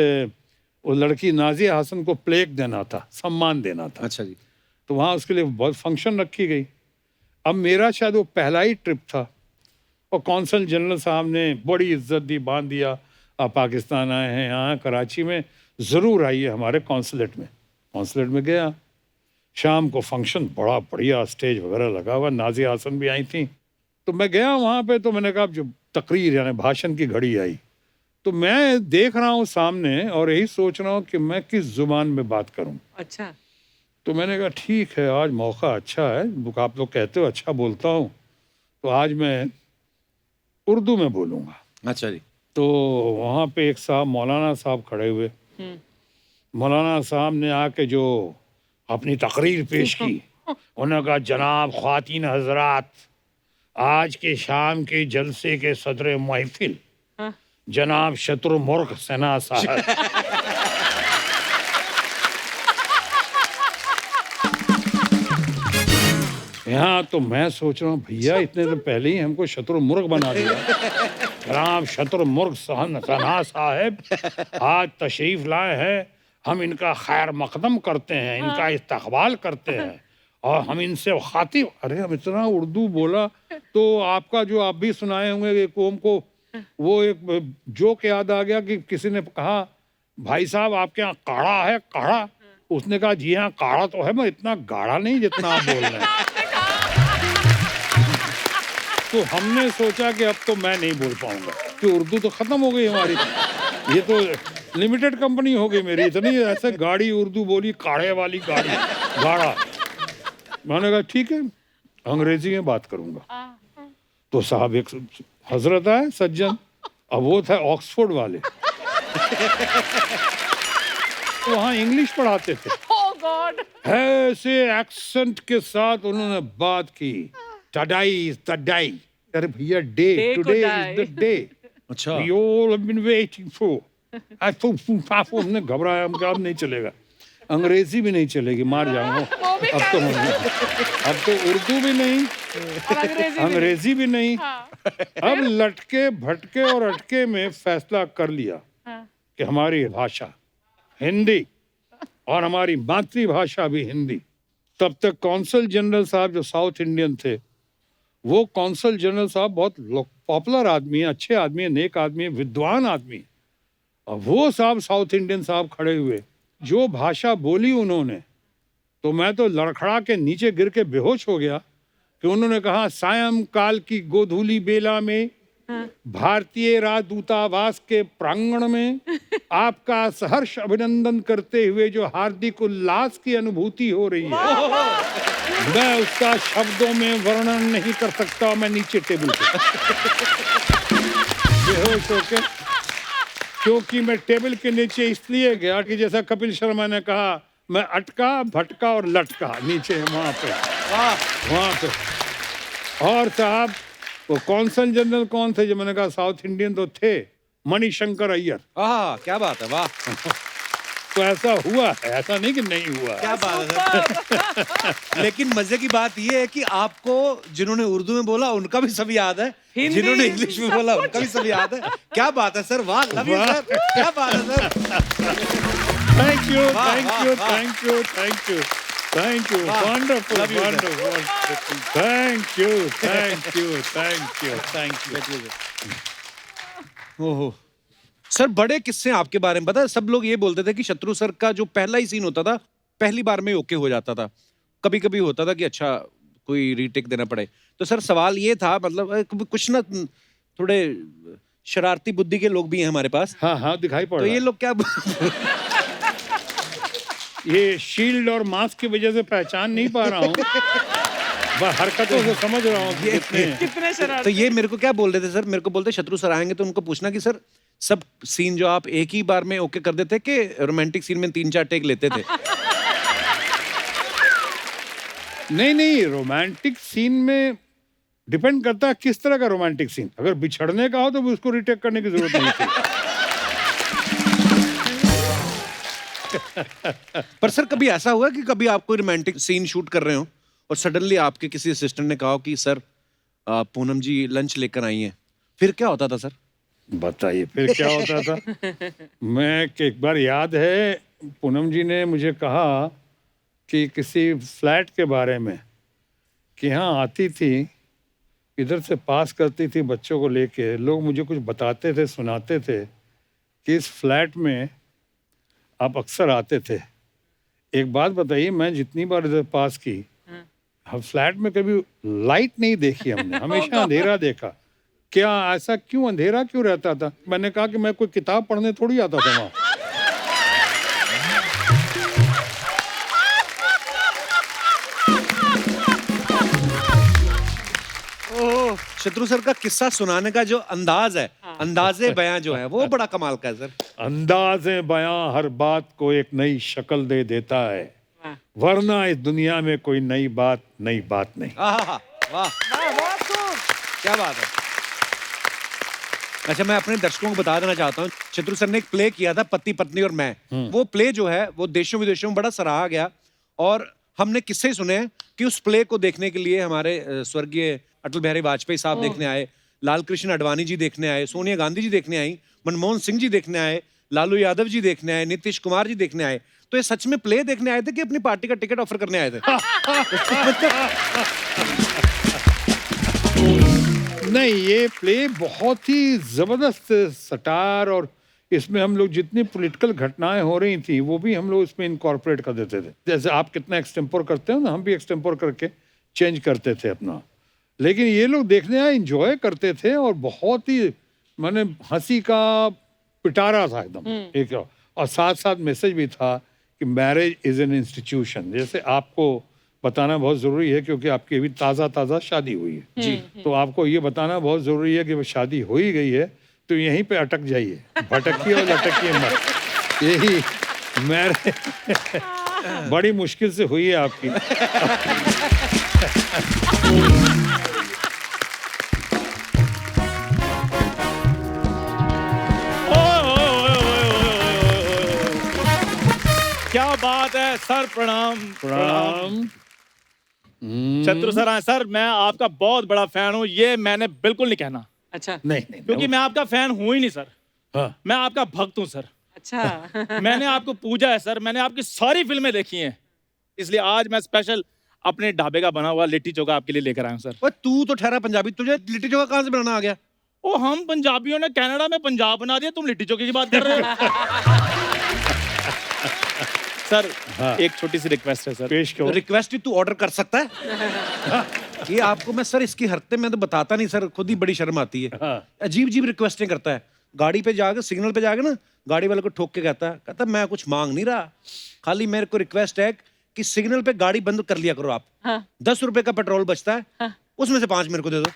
वो लड़की नाजिया हसन को प्लेक देना था, सम्मान देना था। अच्छा जी। तो वहाँ उसके लिए बहुत फंक्शन रखी गई। अब मेरा शायद वो पहला ही ट्रिप था, और कौंसल जनरल साहब ने बड़ी इज्जत दी, बांध दिया, आप पाकिस्तान आए हैं, यहाँ कराची में ज़रूर आइए हमारे कौंसलेट में। कौंसलेट में गया, शाम को फंक्शन, बड़ा बढ़िया स्टेज वगैरह लगा हुआ, नाजिया हसन भी आई थी। तो मैं गया वहाँ पे, तो मैंने कहा जो तकरीर यानी भाषण की घड़ी आई, तो मैं देख रहा हूँ सामने और यही सोच रहा हूँ कि मैं किस जुबान में बात करूँ। अच्छा तो मैंने कहा ठीक है, आज मौका अच्छा है, आप लोग कहते हो अच्छा बोलता हूँ, तो आज मैं उर्दू में बोलूँगा। अच्छा जी। तो वहाँ पे एक साहब, मौलाना साहब खड़े हुए। मौलाना साहब ने आके जो अपनी तकरीर पेश की, उन्होंने कहा, जनाब ख्वातीन हजरात, आज के शाम के जलसे के सदर महफिल जनाब शत्रुमुर्ग सिन्हा साहब। यहाँ तो मैं सोच रहा हूँ, भैया इतने तो पहले ही हमको शत्रुमुर्ग बना दिया। जनाब शत्रुमुर्ग सिन्हा साहब आज तशरीफ लाए हैं, हम इनका खैर मकदम करते हैं, इनका इस्तकबाल करते हैं, और हम इनसे खातिब। अरे हम इतना उर्दू बोला तो आपका जो आप भी सुनाए होंगे, एक को वो एक जोक याद आ गया कि किसी ने कहा, भाई साहब आपके यहाँ काढ़ा है? काढ़ा? उसने कहा जी हाँ काढ़ा तो है, मैं इतना गाढ़ा नहीं जितना आप बोल रहे हैं। तो हमने सोचा कि अब तो मैं नहीं बोल पाऊंगा, कि उर्दू तो खत्म हो गई हमारी, ये तो लिमिटेड कंपनी हो गई मेरी, इतनी ऐसे गाड़ी उर्दू बोली, काढ़े वाली गाड़ी, गाढ़ा। मैंने कहा ठीक है, अंग्रेजी में बात करूंगा। तो साहब एक हजरत आए सज्जन, अब वो था ऑक्सफोर्ड वाले, तो वहाँ इंग्लिश पढ़ाते थे। Oh God! ऐसे एक्सेंट के साथ उन्होंने बात की, टुडे इज द डे। अरे भैया डे, Day को today die. Is the day, अच्छा। we all have been waiting for। हमने घबराया, हम कहा अब नहीं चलेगा। अंग्रेजी भी नहीं चलेगी, मार जाऊंगा। अब तो उर्दू भी नहीं, अंग्रेजी भी नहीं। अब लटके भटके और अटके में फैसला कर लिया कि हमारी भाषा हिंदी और हमारी मातृभाषा भी हिंदी। तब तक कौंसल जनरल साहब जो साउथ इंडियन थे, वो कौंसल जनरल साहब बहुत पॉपुलर आदमी है, अच्छे आदमी है, नेक आदमी है, विद्वान आदमी है। और वो साहब साउथ इंडियन साहब खड़े हुए, जो भाषा बोली उन्होंने, तो मैं तो लड़खड़ा के नीचे गिर के बेहोश हो गया कि उन्होंने कहा, सायं काल की गोधूली बेला में भारतीय राजदूतावास के प्रांगण में आपका सहर्ष अभिनंदन करते हुए जो हार्दिक उल्लास की अनुभूति हो रही है, मैं उसका शब्दों में वर्णन नहीं कर सकता। मैं नीचे टेबल पे बेहोश होके, क्योंकि मैं टेबल के नीचे इसलिए गया कि जैसा कपिल शर्मा ने कहा, मैं अटका भटका और लटका नीचे वहां पे। और साहब वो कौंसल जनरल कौन थे? जो मैंने कहा साउथ इंडियन तो थे, मणिशंकर अय्यर। क्या बात है, वाह। तो ऐसा हुआ है, ऐसा नहीं कि नहीं हुआ। क्या बात है। लेकिन मजे की बात ये है कि आपको जिन्होंने उर्दू में बोला उनका भी सब याद है, जिन्होंने इंग्लिश में बोला उनका भी सब याद है। क्या बात है सर, वाह, लव यू सर, क्या बात है sir. Thank you, thank you, thank you, thank you, thank you, wonderful, wonderful, thank you, thank you, thank you, thank you. ओहो सर, बड़े किस्से आपके बारे में पता है। सब लोग ये बोलते थे कि शत्रु सर का जो पहला ही सीन होता था, पहली बार में ओके हो जाता था। कभी कभी होता था कि अच्छा कोई रीटेक देना पड़े। तो सर सवाल ये था, मतलब कुछ ना थोड़े शरारती बुद्धि के लोग भी हैं हमारे पास। हाँ, दिखाई पड़ तो रहा ये है। लोग क्या ये शील्ड और मास्क की वजह से पहचान नहीं पा रहा हूँ, बस हरकतों से समझ रहा हूँ कितने शरारती। तो ये मेरे को क्या बोल रहे थे सर, मेरे को बोलते शत्रु सर आएंगे तो उनको पूछना कि सर सब सीन जो आप एक ही बार में ओके कर देते कि रोमांटिक सीन में 3-4 टेक लेते थे? नहीं, रोमांटिक सीन में डिपेंड करता है किस तरह का रोमांटिक सीन। अगर बिछड़ने का हो तो उसको रिटेक करने की जरूरत नहीं थी। पर सर कभी ऐसा हुआ कि कभी आप कोई रोमांटिक सीन शूट कर रहे हो और सडनली आपके किसी असिस्टेंट ने कहा कि सर पूनम जी लंच लेकर आई हैं, फिर क्या होता था सर? बताइए फिर क्या होता था। मैं एक बार याद है, पूनम जी ने मुझे कहा कि किसी फ्लैट के बारे में कि यहाँ आती थी, इधर से पास करती थी बच्चों को लेके, लोग मुझे कुछ बताते थे, सुनाते थे कि इस फ्लैट में आप अक्सर आते थे। एक बात बताइए, मैं जितनी बार इधर पास की, हम फ्लैट में कभी लाइट नहीं देखी हमने, हमेशा अंधेरा देखा। क्या ऐसा क्यों, अंधेरा क्यों रहता था? मैंने कहा कि मैं कोई किताब पढ़ने थोड़ी आता था वहाँ। शत्रु सर का किस्सा सुनाने का जो अंदाज है, अंदाजे बयां जो है, वो बड़ा कमाल का है सर। अंदाजे बयां हर बात को एक नई शक्ल दे देता है, वरना इस दुनिया में कोई नई बात नहीं। वाह, क्या बात है। अच्छा, मैं अपने दर्शकों को बता देना चाहता हूँ, शत्रु सर ने एक प्ले किया था, पति पत्नी और मैं। वो प्ले जो है वो देशों विदेशों में बड़ा सराहा गया, और हमने किस्से सुने कि उस प्ले को देखने के लिए हमारे स्वर्गीय अटल बिहारी वाजपेयी साहब देखने आए, लाल कृष्ण आडवाणी जी देखने आए, सोनिया गांधी जी देखने आई, मनमोहन सिंह जी देखने आए, लालू यादव जी देखने आए, नीतीश कुमार जी देखने आए। तो ये सच में प्ले देखने आए थे कि अपनी पार्टी का टिकट ऑफर करने आए थे? नहीं, ये प्ले बहुत ही जबरदस्त सटार, और इसमें हम लोग जितनी पॉलिटिकल घटनाएं हो रही थी वो भी हम लोग इसमें इनकॉर्पोरेट कर देते थे। जैसे आप कितना एक्सटेम्पोर करते हो ना, हम भी एक्सटेम्पोर करके चेंज करते थे अपना। लेकिन ये लोग देखने आए, इंजॉय करते थे, और बहुत ही माने हंसी का पिटारा था एकदम एक। और साथ साथ मैसेज भी था कि मैरिज इज एन इंस्टीट्यूशन। जैसे आपको बताना बहुत ज़रूरी है क्योंकि आपकी अभी ताज़ा शादी हुई है जी, तो आपको ये बताना बहुत ज़रूरी है कि वो शादी हो ही गई है तो यहीं पे अटक जाइए, भटकिए और लटकिए मत। यही मैरिज बड़ी मुश्किल से हुई है आपकी। क्या बात है, सर प्रणाम प्रणाम। शत्रु सर आए सर, मैं आपका बहुत बड़ा फैन हूँ, ये मैंने बिल्कुल नहीं कहना, अच्छा नहीं नहीं क्योंकि मैं आपका फैन हूँ ही नहीं सर, हाँ मैं आपका भक्त हूँ सर। अच्छा मैंने आपको पूजा है सर, मैंने आपकी सारी फिल्में देखी हैं, इसलिए आज मैं स्पेशल अपने ढाबे का बना हुआ लिट्टी चोखा आपके लिए लेकर आया हूँ सर। ओए तू तो ठहरा पंजाबी, तुझे लिट्टी चोखा कहाँ से बनाना आ गया? ओ हम पंजाबियों ने कनाडा में पंजाब बना दिया, तुम लिट्टी चोखे की बात कर रहे हो। सर हाँ। एक छोटी सी रिक्वेस्ट है सर। पेश करो। रिक्वेस्ट ही तू ऑर्डर कर सकता है? ये आपको मैं सर इसकी हरकतें मैं तो बताता नहीं सर, खुद ही बड़ी शर्म आती है। हाँ। अजीब अजीब रिक्वेस्टें करता है, गाड़ी पे जाके सिग्नल पे जाके ना गाड़ी वाले को ठोक के कहता मैं कुछ मांग नहीं रहा, खाली मेरे को रिक्वेस्ट है कि सिग्नल पे गाड़ी बंद कर लिया करो आप। हाँ। 10 रुपए का पेट्रोल बचता है, हाँ। उसमें से 5 मेरे को दे दो।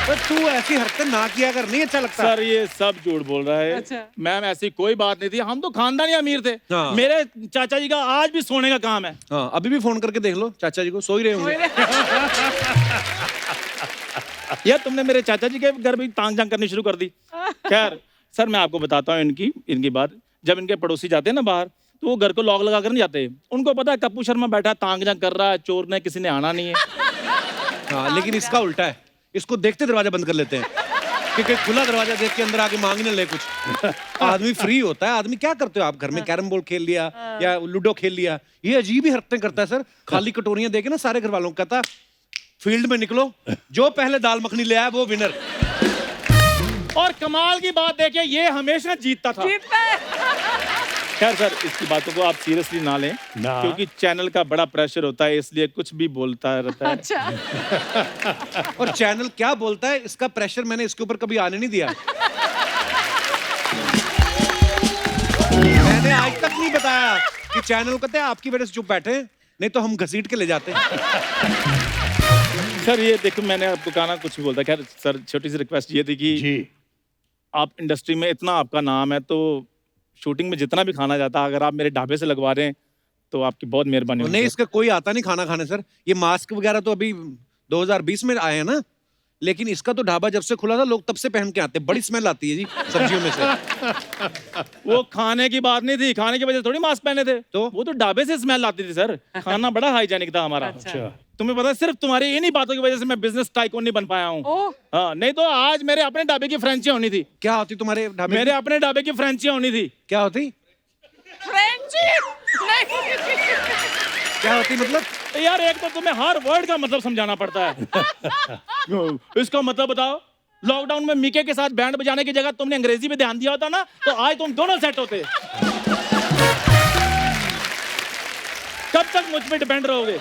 पर तू ऐसी हरकतें ना किया कर, नहीं अच्छा लगता। सर ये सब झूठ बोल रहा है। अच्छा। मैम ऐसी कोई बात नहीं थी, हम तो खानदानी अमीर थे। हाँ। मेरे चाचा जी का आज भी सोने का काम है। हाँ, अभी भी फोन करके देख लो चाचा जी को, सो ही रहे होंगे। यार तुमने मेरे चाचा जी के घर भी तांग झांक करनी शुरू कर दी। खैर सर मैं आपको बताता हूँ इनकी बात। जब इनके पड़ोसी जाते हैं ना बाहर, तो वो घर को लॉक लगा कर नहीं जाते, उनको पता है कप्पू शर्मा बैठा तांग झांक कर रहा है, चोर ने किसी ने आना नहीं है। हाँ, लेकिन इसका उल्टा है, इसको देखते दरवाजा बंद कर लेते हैं, क्योंकि खुला दरवाजा देख के अंदर आके मांग ही ना ले कुछ। आदमी फ्री होता है। आदमी क्या करते हो आप घर में? कैरम बोर्ड खेल लिया या लूडो खेल लिया। ये अजीब ही हरकतें करता है सर, खाली कटोरियां देके ना सारे घर वालों को कहता फील्ड में निकलो, जो पहले दाल मखनी ले आया वो विनर। और कमाल की बात देखिए, ये हमेशा जीतता था। जीतता है। खैर सर इसकी बातों को आप सीरियसली ना लें, ना। क्योंकि चैनल का बड़ा प्रेशर होता है, इसलिए कुछ भी बोलता रहता है। अच्छा और चैनल क्या बोलता है इसका प्रेशर मैंने इसके ऊपर कभी आने नहीं दिया। मैंने आज तक नहीं बताया कि चैनल कहते हैं आपकी वजह से चुप बैठे हैं, नहीं तो हम घसीट के ले जाते हैं। सर ये देखो मैंने आपको कहा ना कुछ भी बोलता। खैर सर छोटी सी रिक्वेस्ट ये थी कि जी आप इंडस्ट्री में इतना आपका नाम है, तो शूटिंग में जितना भी खाना जाता है अगर आप मेरे ढाबे से लगवा रहे हैं तो आपकी बहुत मेहरबानी होगी। नहीं, इसका कोई आता नहीं खाना खाने सर। ये मास्क वगैरह तो अभी 2020 में आए हैं ना, लेकिन इसका तो ढाबा जब से खुला था लोग तब से पहन के आते हैं। बड़ी स्मेल आती है जी सब्जियों में से। वो खाने की बात नहीं थी, खाने की वजह से थोड़ी मास्क पहने थे, तो? वो तो ढाबे से स्मेल आती थी सर। खाना बड़ा हाइजेनिक था हमारा। अच्छा तुम्हें पता है सिर्फ तुम्हारी इन्हीं बातों की वजह से मैं बिजनेस टाइकून नहीं बन पाया हूँ। ओह हाँ, नहीं तो आज मेरे अपने ढाबे की फ्रेंची होनी थी। क्या होती तुम्हारे ढाबे? मेरे अपने ढाबे की फ्रेंची होनी थी। क्या होती? फ्रेंची नहीं क्या होती मतलब? तो यार एक तो तुम्हें हर वर्ड का मतलब समझाना पड़ता है। इसका मतलब बताओ। लॉकडाउन में मिके के साथ बैंड बजाने की जगह तुमने अंग्रेजी पे ध्यान दिया होता ना, तो आज तुम दोनों सेट होते। कब तक मुझ पे डिपेंड रहोगे?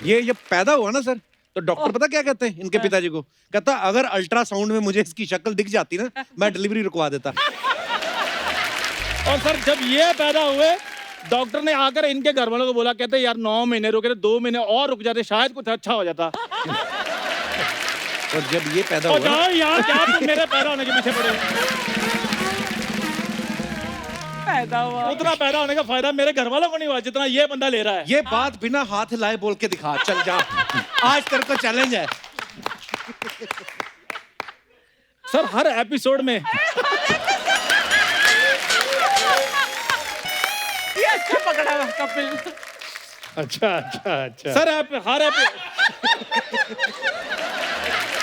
ये जब पैदा हुआ ना सर, तो डॉक्टर पता क्या कहते हैं इनके पिताजी को? कहता अगर अल्ट्रासाउंड में मुझे इसकी शक्ल दिख जाती ना, मैं डिलीवरी रुकवा देता। और सर जब ये पैदा हुए, डॉक्टर ने आकर इनके घर वालों को बोला, कहते यार 9 महीने रुके थे, 2 महीने और रुक जाते शायद कुछ अच्छा हो जाता। और जब ये पैदा और हुआ ना, जाओ यार, क्या तुम मेरे पैदा होने के पीछे पड़े? पैदा हुआ। उतना पैदा होने का फायदा मेरे घर वालों को नहीं हुआ जितना ये बंदा ले रहा है। ये बात बिना हाथ हिलाए बोल के दिखा, चल जा। आज तेरे को चैलेंज है। सर हर एपिसोड में ये अच्छा पकड़ा हुआ कपिल। अच्छा अच्छा अच्छा सर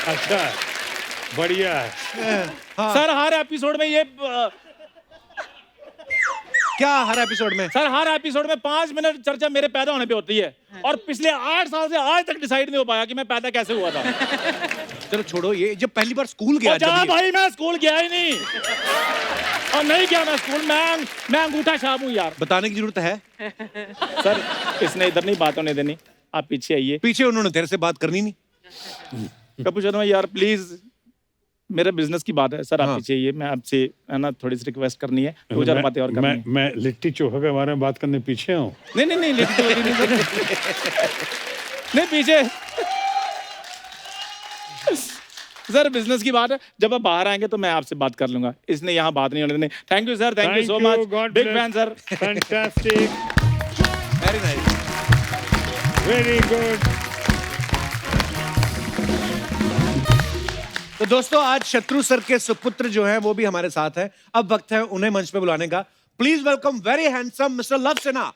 अच्छा बढ़िया है। सर हर एपिसोड में ये क्या हर एपिसोड में? सर हर एपिसोड में 5 मिनट चर्चा मेरे पैदा होने पे होती है, और पिछले 8 साल से आज तक डिसाइड नहीं हो पाया कि मैं पैदा कैसे हुआ था। चलो छोड़ो ये, जब पहली बार स्कूल गया और जा जब ये- भाई, मैं स्कूल गया ही नहीं, और नहीं गया मैं स्कूल। मैं अंगूठा छाप हूँ यार। बताने की जरूरत है? सर इसने इधर नहीं बात होने देनी, आप पीछे आइए। पीछे उन्होंने तेरे से बात करनी नहीं। कपूर शर्मा यार प्लीज, मेरे बिजनेस की बात है सर, आप हाँ। पीछे आइए। मैं आपसे है ना थोड़ी सी रिक्वेस्ट करनी है, 2-4 बातें और करनी है। मैं लिट्टी चोखा के बारे में बात करने पीछे हूँ। नहीं लिट्टी चोखा नहीं सर। नहीं पीछे सर बिजनेस की बात है, जब आप बाहर आएंगे तो मैं आपसे बात कर लूंगा, इसने यहाँ बात नहीं होने देनी। Thank you sir, thank you so much, big fan sir. Fantastic, very nice. Very good. तो दोस्तों आज शत्रु सर के सुपुत्र जो हैं वो भी हमारे साथ हैं। अब वक्त है उन्हें मंच पे बुलाने का। Please welcome very handsome mister love Sinha.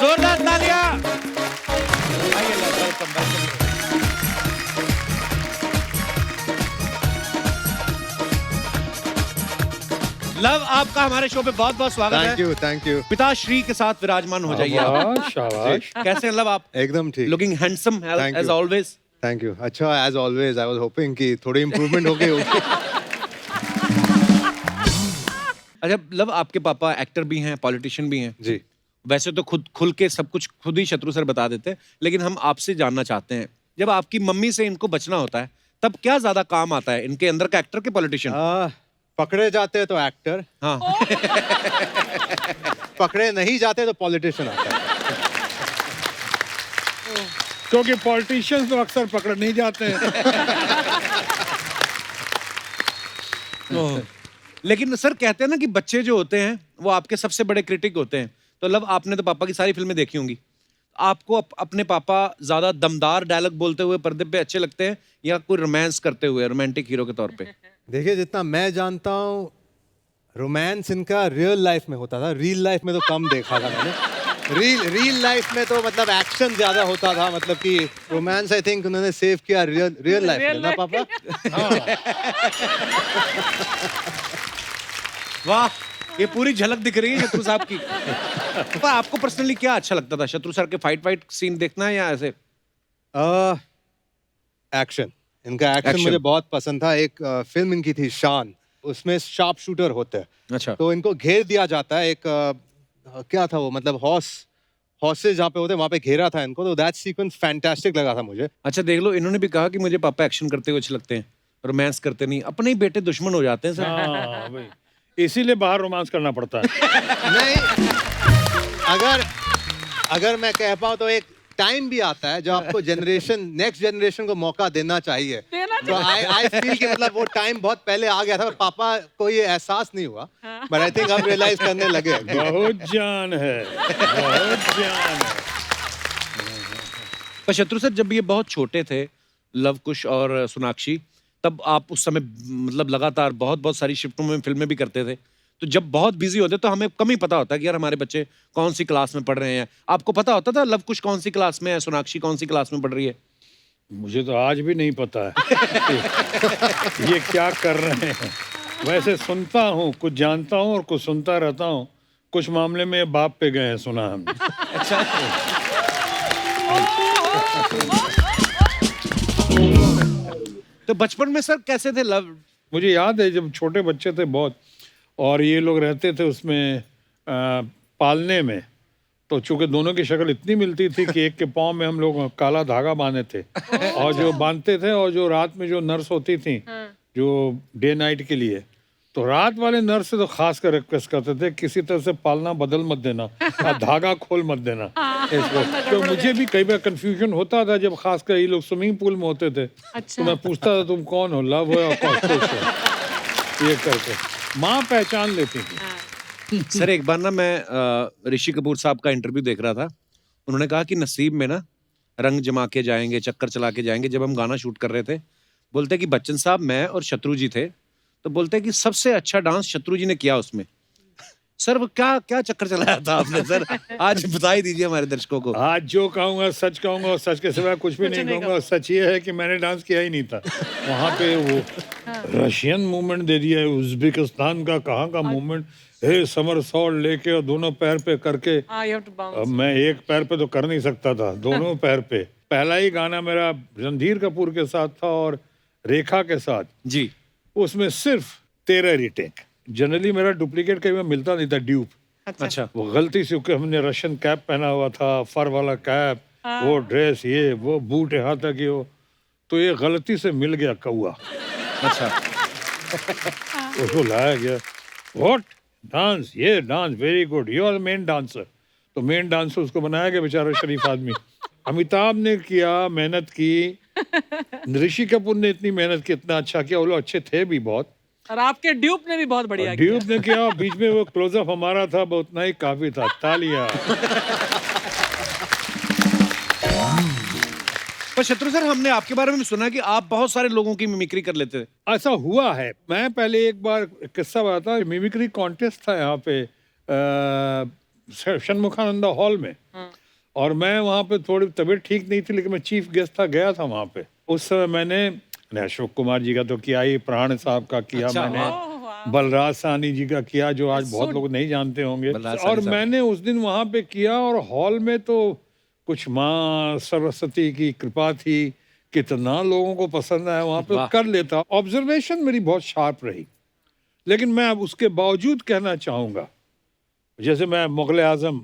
जोरदार तालियां। आइए लव, वेलकम वेलकम। लव आपका हमारे शो पे बहुत बहुत स्वागत है। Thank you. पिताश्री के साथ विराजमान हो जाइए आप। वाह, शाबाश। कैसे हैं लव आप? एकदम ठीक। Looking handsome Thank as you. Always. Thank you. अच्छा, as always I was hoping कि थोड़ी इम्प्रूवमेंट हो गई होगी। अच्छा लव, आपके पापा एक्टर भी हैं, पॉलिटिशियन भी हैं। जी। वैसे तो खुद खुल के सब कुछ खुद ही शत्रु सर बता देते हैं, लेकिन हम आपसे जानना चाहते हैं, जब आपकी मम्मी से इनको बचना होता है तब क्या ज्यादा काम आता है, इनके अंदर का एक्टर के पॉलिटिशियन? पकड़े जाते हैं तो एक्टर, हाँ। पकड़े नहीं जाते तो पॉलिटिशियन आता है। क्योंकि पॉलिटिशियंस तो अक्सर पकड़ नहीं जाते हैं। लेकिन सर कहते हैं ना कि बच्चे जो होते हैं वो आपके सबसे बड़े क्रिटिक होते हैं। तो लव, आपने तो पापा की सारी फिल्में देखी होंगी, आपको अपने पापा ज्यादा दमदार डायलॉग बोलते हुए पर्दे पे अच्छे लगते हैं या कोई रोमांस करते हुए रोमांटिक हीरो के तौर पे? देखिए, जितना मैं जानता हूँ रोमांस इनका रियल लाइफ में होता था, रियल लाइफ में तो कम देखा था मैंने। रियल लाइफ में तो मतलब एक्शन ज्यादा होता था, मतलब कि रोमांस आई थिंक उन्होंने सेव किया रियल लाइफ में ना पापा। वाह, ये पूरी झलक दिख रही है शत्रु साहब की। तो आपको पर्सनली क्या अच्छा लगता था, शत्रु सर के फाइट सीन देखना है या ऐसे? एक्शन, इनका एक्शन मुझे बहुत पसंद था। एक फिल्म इनकी थी शान, उसमें शार्प शूटर होते हैं। अच्छा। तो इनको घेर दिया जाता है, एक क्या था वो, मतलब हॉर्सेस जहाँ पे होते हैं वहाँ पे घेरा था इनको, तो दैट सीक्वेंस फैंटास्टिक लगा था मुझे। अच्छा देख लो, इन्होंने भी कहा कि मुझे पापा एक्शन करते हुए अच्छे लगते हैं, रोमांस करते नहीं। अपने ही बेटे दुश्मन हो जाते हैं सर। हाँ भाई, इसीलिए बाहर रोमांस करना पड़ता है। नहीं, अगर मैं कह पाऊँ तो एक टाइम भी आता है जब आपको नेक्स्ट जनरेशन को मौका देना चाहिए। तो आई फील कि मतलब वो टाइम बहुत पहले आ गया था, पर पापा को ये एहसास नहीं हुआ, बट आई थिंक हम रियलाइज करने लगे। बहुत जान है, बहुत जान है। पर शत्रु सर, जब ये बहुत छोटे थे, लव कुश और सोनाक्षी, तब आप उस समय मतलब लगातार बहुत सारी शिफ्टों में फिल्में भी करते थे। तो जब बहुत बिजी होते तो हमें कम ही पता होता है कि यार हमारे बच्चे कौन सी क्लास में पढ़ रहे हैं। आपको पता होता था लव कुश कौन सी क्लास में है, सोनाक्षी कौन सी क्लास में पढ़ रही है? मुझे तो आज भी नहीं पता है ये क्या कर रहे हैं। वैसे सुनता हूँ, कुछ जानता हूँ और कुछ सुनता रहता हूँ। कुछ मामले में बाप पे गए हैं, सुना हमने। अच्छा। तो बचपन में सर कैसे थे लव? मुझे याद है जब छोटे बच्चे थे बहुत, और ये लोग रहते थे उसमें पालने में, तो चूंकि दोनों की शक्ल इतनी मिलती थी कि एक के पाँव में हम लोग काला धागा बांधे थे, और जो बांधते थे, और जो रात में जो नर्स होती थी जो डे नाइट के लिए, तो रात वाले नर्स से तो खास कर रिक्वेस्ट करते थे किसी तरह से पालना बदल मत देना और धागा खोल मत देना इसको। तो मुझे भी कई बार कंफ्यूजन होता था जब खास कर ये लोग स्विमिंग पूल में होते थे। तो मैं पूछता था तुम कौन हो, लव हो या कुश हो, ये करके माँ पहचान लेती थी। सर एक बार ना मैं ऋषि कपूर साहब का इंटरव्यू देख रहा था, उन्होंने कहा कि नसीब में ना रंग जमा के जाएंगे, चक्कर चला के जाएंगे। जब हम गाना शूट कर रहे थे, बोलते कि बच्चन साहब, मैं और शत्रु जी थे, तो बोलते कि सबसे अच्छा डांस शत्रु जी ने किया उसमें। सर वो क्या चक्कर चलाया था आपने सर? आज बता ही दीजिए हमारे दर्शकों को। आज जो कहूँगा सच कहूँगा, और सच के सिवा कुछ भी नहीं कहूँगा। और सच ये है कि मैंने डांस किया ही नहीं था वहाँ पे। वो रशियन मूवमेंट दे दिया है, उज्बेकिस्तान का कहाँ का मूवमेंट है, समरसॉल्ट लेके और दोनों पैर पे करके। अब मैं एक पैर पे तो कर नहीं सकता था, दोनों पैर पे। पहला ही गाना मेरा रणधीर कपूर के साथ था और रेखा के साथ जी, उसमें सिर्फ 13 रीटेक। जनरली मेरा डुप्लीकेट कहीं में मिलता नहीं था, ड्यूप। अच्छा। वो गलती से, क्योंकि हमने रशियन कैप पहना हुआ था, फर वाला कैप, वो ड्रेस, ये वो बूट यहाँ तक ये हो, तो ये गलती से मिल गया कौआ। अच्छा। उसको लाया गया, व्हाट डांस, ये dance very good, you are main dancer. तो मेन डांसर उसको बनाया गया, बेचारा शरीफ आदमी। अमिताभ ने किया, मेहनत की, ऋषि कपूर ने इतनी मेहनत की, इतना अच्छा किया, वो लोग अच्छे थे भी बहुत। और आपके ड्यूप ने भी बहुत बढ़िया किया। ड्यूब ने किया, बीच में वो क्लोजअप हमारा था, वो उतना ही काफी था। तालियां। पर शत्रु सर, हमने आपके बारे में सुना कि आप बहुत सारे लोगों की मिमिक्री कर लेते थे। ऐसा हुआ है। मैं पहले एक बार किस्सा बताता, मिमिक्री कॉन्टेस्ट था यहाँ पे षणमुखानंदा हॉल में, और मैं वहाँ पे थोड़ी तबीयत ठीक नहीं थी, लेकिन मैं चीफ गेस्ट था, गया था वहाँ पे। उस समय मैंने अशोक कुमार जी का तो किया ही, प्राण साहब का किया, अच्छा, मैंने बलराज साहनी जी का किया, जो आज बहुत लोग नहीं जानते होंगे, बलराज साहनी और साहब। मैंने उस दिन वहाँ पे किया, और हॉल में तो कुछ माँ सरस्वती की कृपा थी, कितना लोगों को पसंद आया, वहाँ पे वाह। कर लेता। ऑब्जर्वेशन मेरी बहुत शार्प रही, लेकिन मैं अब उसके बावजूद कहना चाहूँगा, जैसे मैं मुगल आजम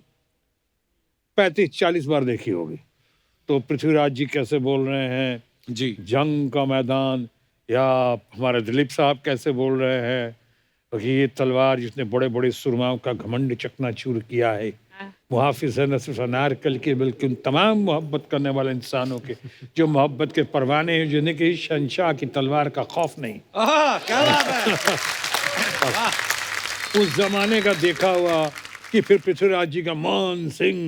35-40 बार देखी होगी, तो पृथ्वीराज जी कैसे बोल रहे हैं जी, जंग का मैदान, या हमारे दिलीप साहब कैसे बोल रहे हैं कि ये तलवार जिसने बड़े बड़े सुरमाओं का घमंड चकनाचूर किया है, मुहाफिज है न सिर्फ अनारकली के बल्कि उन तमाम मोहब्बत करने वाले इंसानों के जो मोहब्बत के परवाने हैं, जिन्हें कि शहंशाह की तलवार का खौफ नहीं। क्या बात है। उस जमाने का देखा हुआ कि फिर पृथ्वीराज जी का मान सिंह,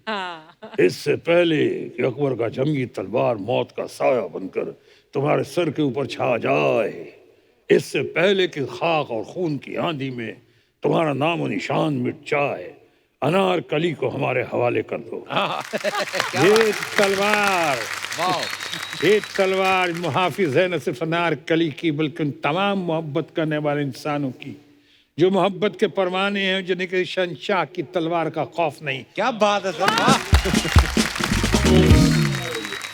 हाँ। इससे पहले कि अकबर का जंगी तलवार मौत का साया बनकर तुम्हारे सर के ऊपर छा जाए, इससे पहले कि खाक और खून की आंधी में तुम्हारा नाम और निशान मिट जाए, अनारकली को हमारे हवाले कर दो। ये तलवार, ये तलवार मुहाफिज है न सिर्फ अनारकली की बल्कि उन तमाम मोहब्बत करने वाले इंसानों की जो मोहब्बत के परवाने हैं, जिन्हें कि शहंशाह की तलवार का खौफ नहीं। क्या बात है सर, वाह।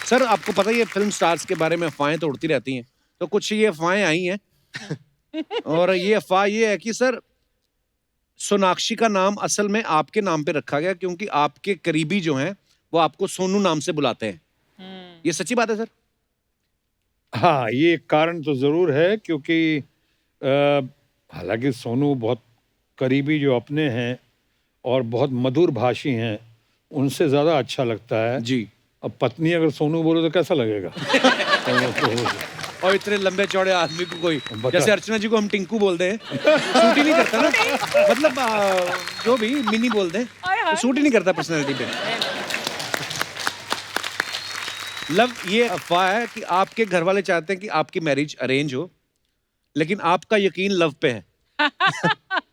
सर, आपको पता ही है फिल्म स्टार्स के बारे में अफवाहें तो उड़ती रहती हैं, तो कुछ ये अफवाहें आई हैं और ये अफवाह ये है कि सर सोनाक्षी का नाम असल में आपके नाम पे रखा गया क्योंकि आपके करीबी जो हैं वो आपको सोनू नाम से बुलाते हैं। ये सच्ची बात है सर? हाँ, ये कारण तो जरूर है, क्योंकि हालांकि सोनू बहुत करीबी जो अपने हैं और बहुत मधुर भाषी हैं, उनसे ज्यादा अच्छा लगता है जी। अब पत्नी अगर सोनू बोले तो कैसा लगेगा? और इतने लंबे चौड़े आदमी को कोई, बता। जैसे अर्चना जी को हम टिंकू बोलते हैं, सूट ही नहीं करता ना, मतलब जो भी मिनी बोलते हैं तो सूट ही नहीं करता पर्सनैलिटी पे। लव, ये अफवाह है कि आपके घर वाले चाहते हैं कि आपकी मैरिज अरेंज हो, लेकिन आपका यकीन लव पे है।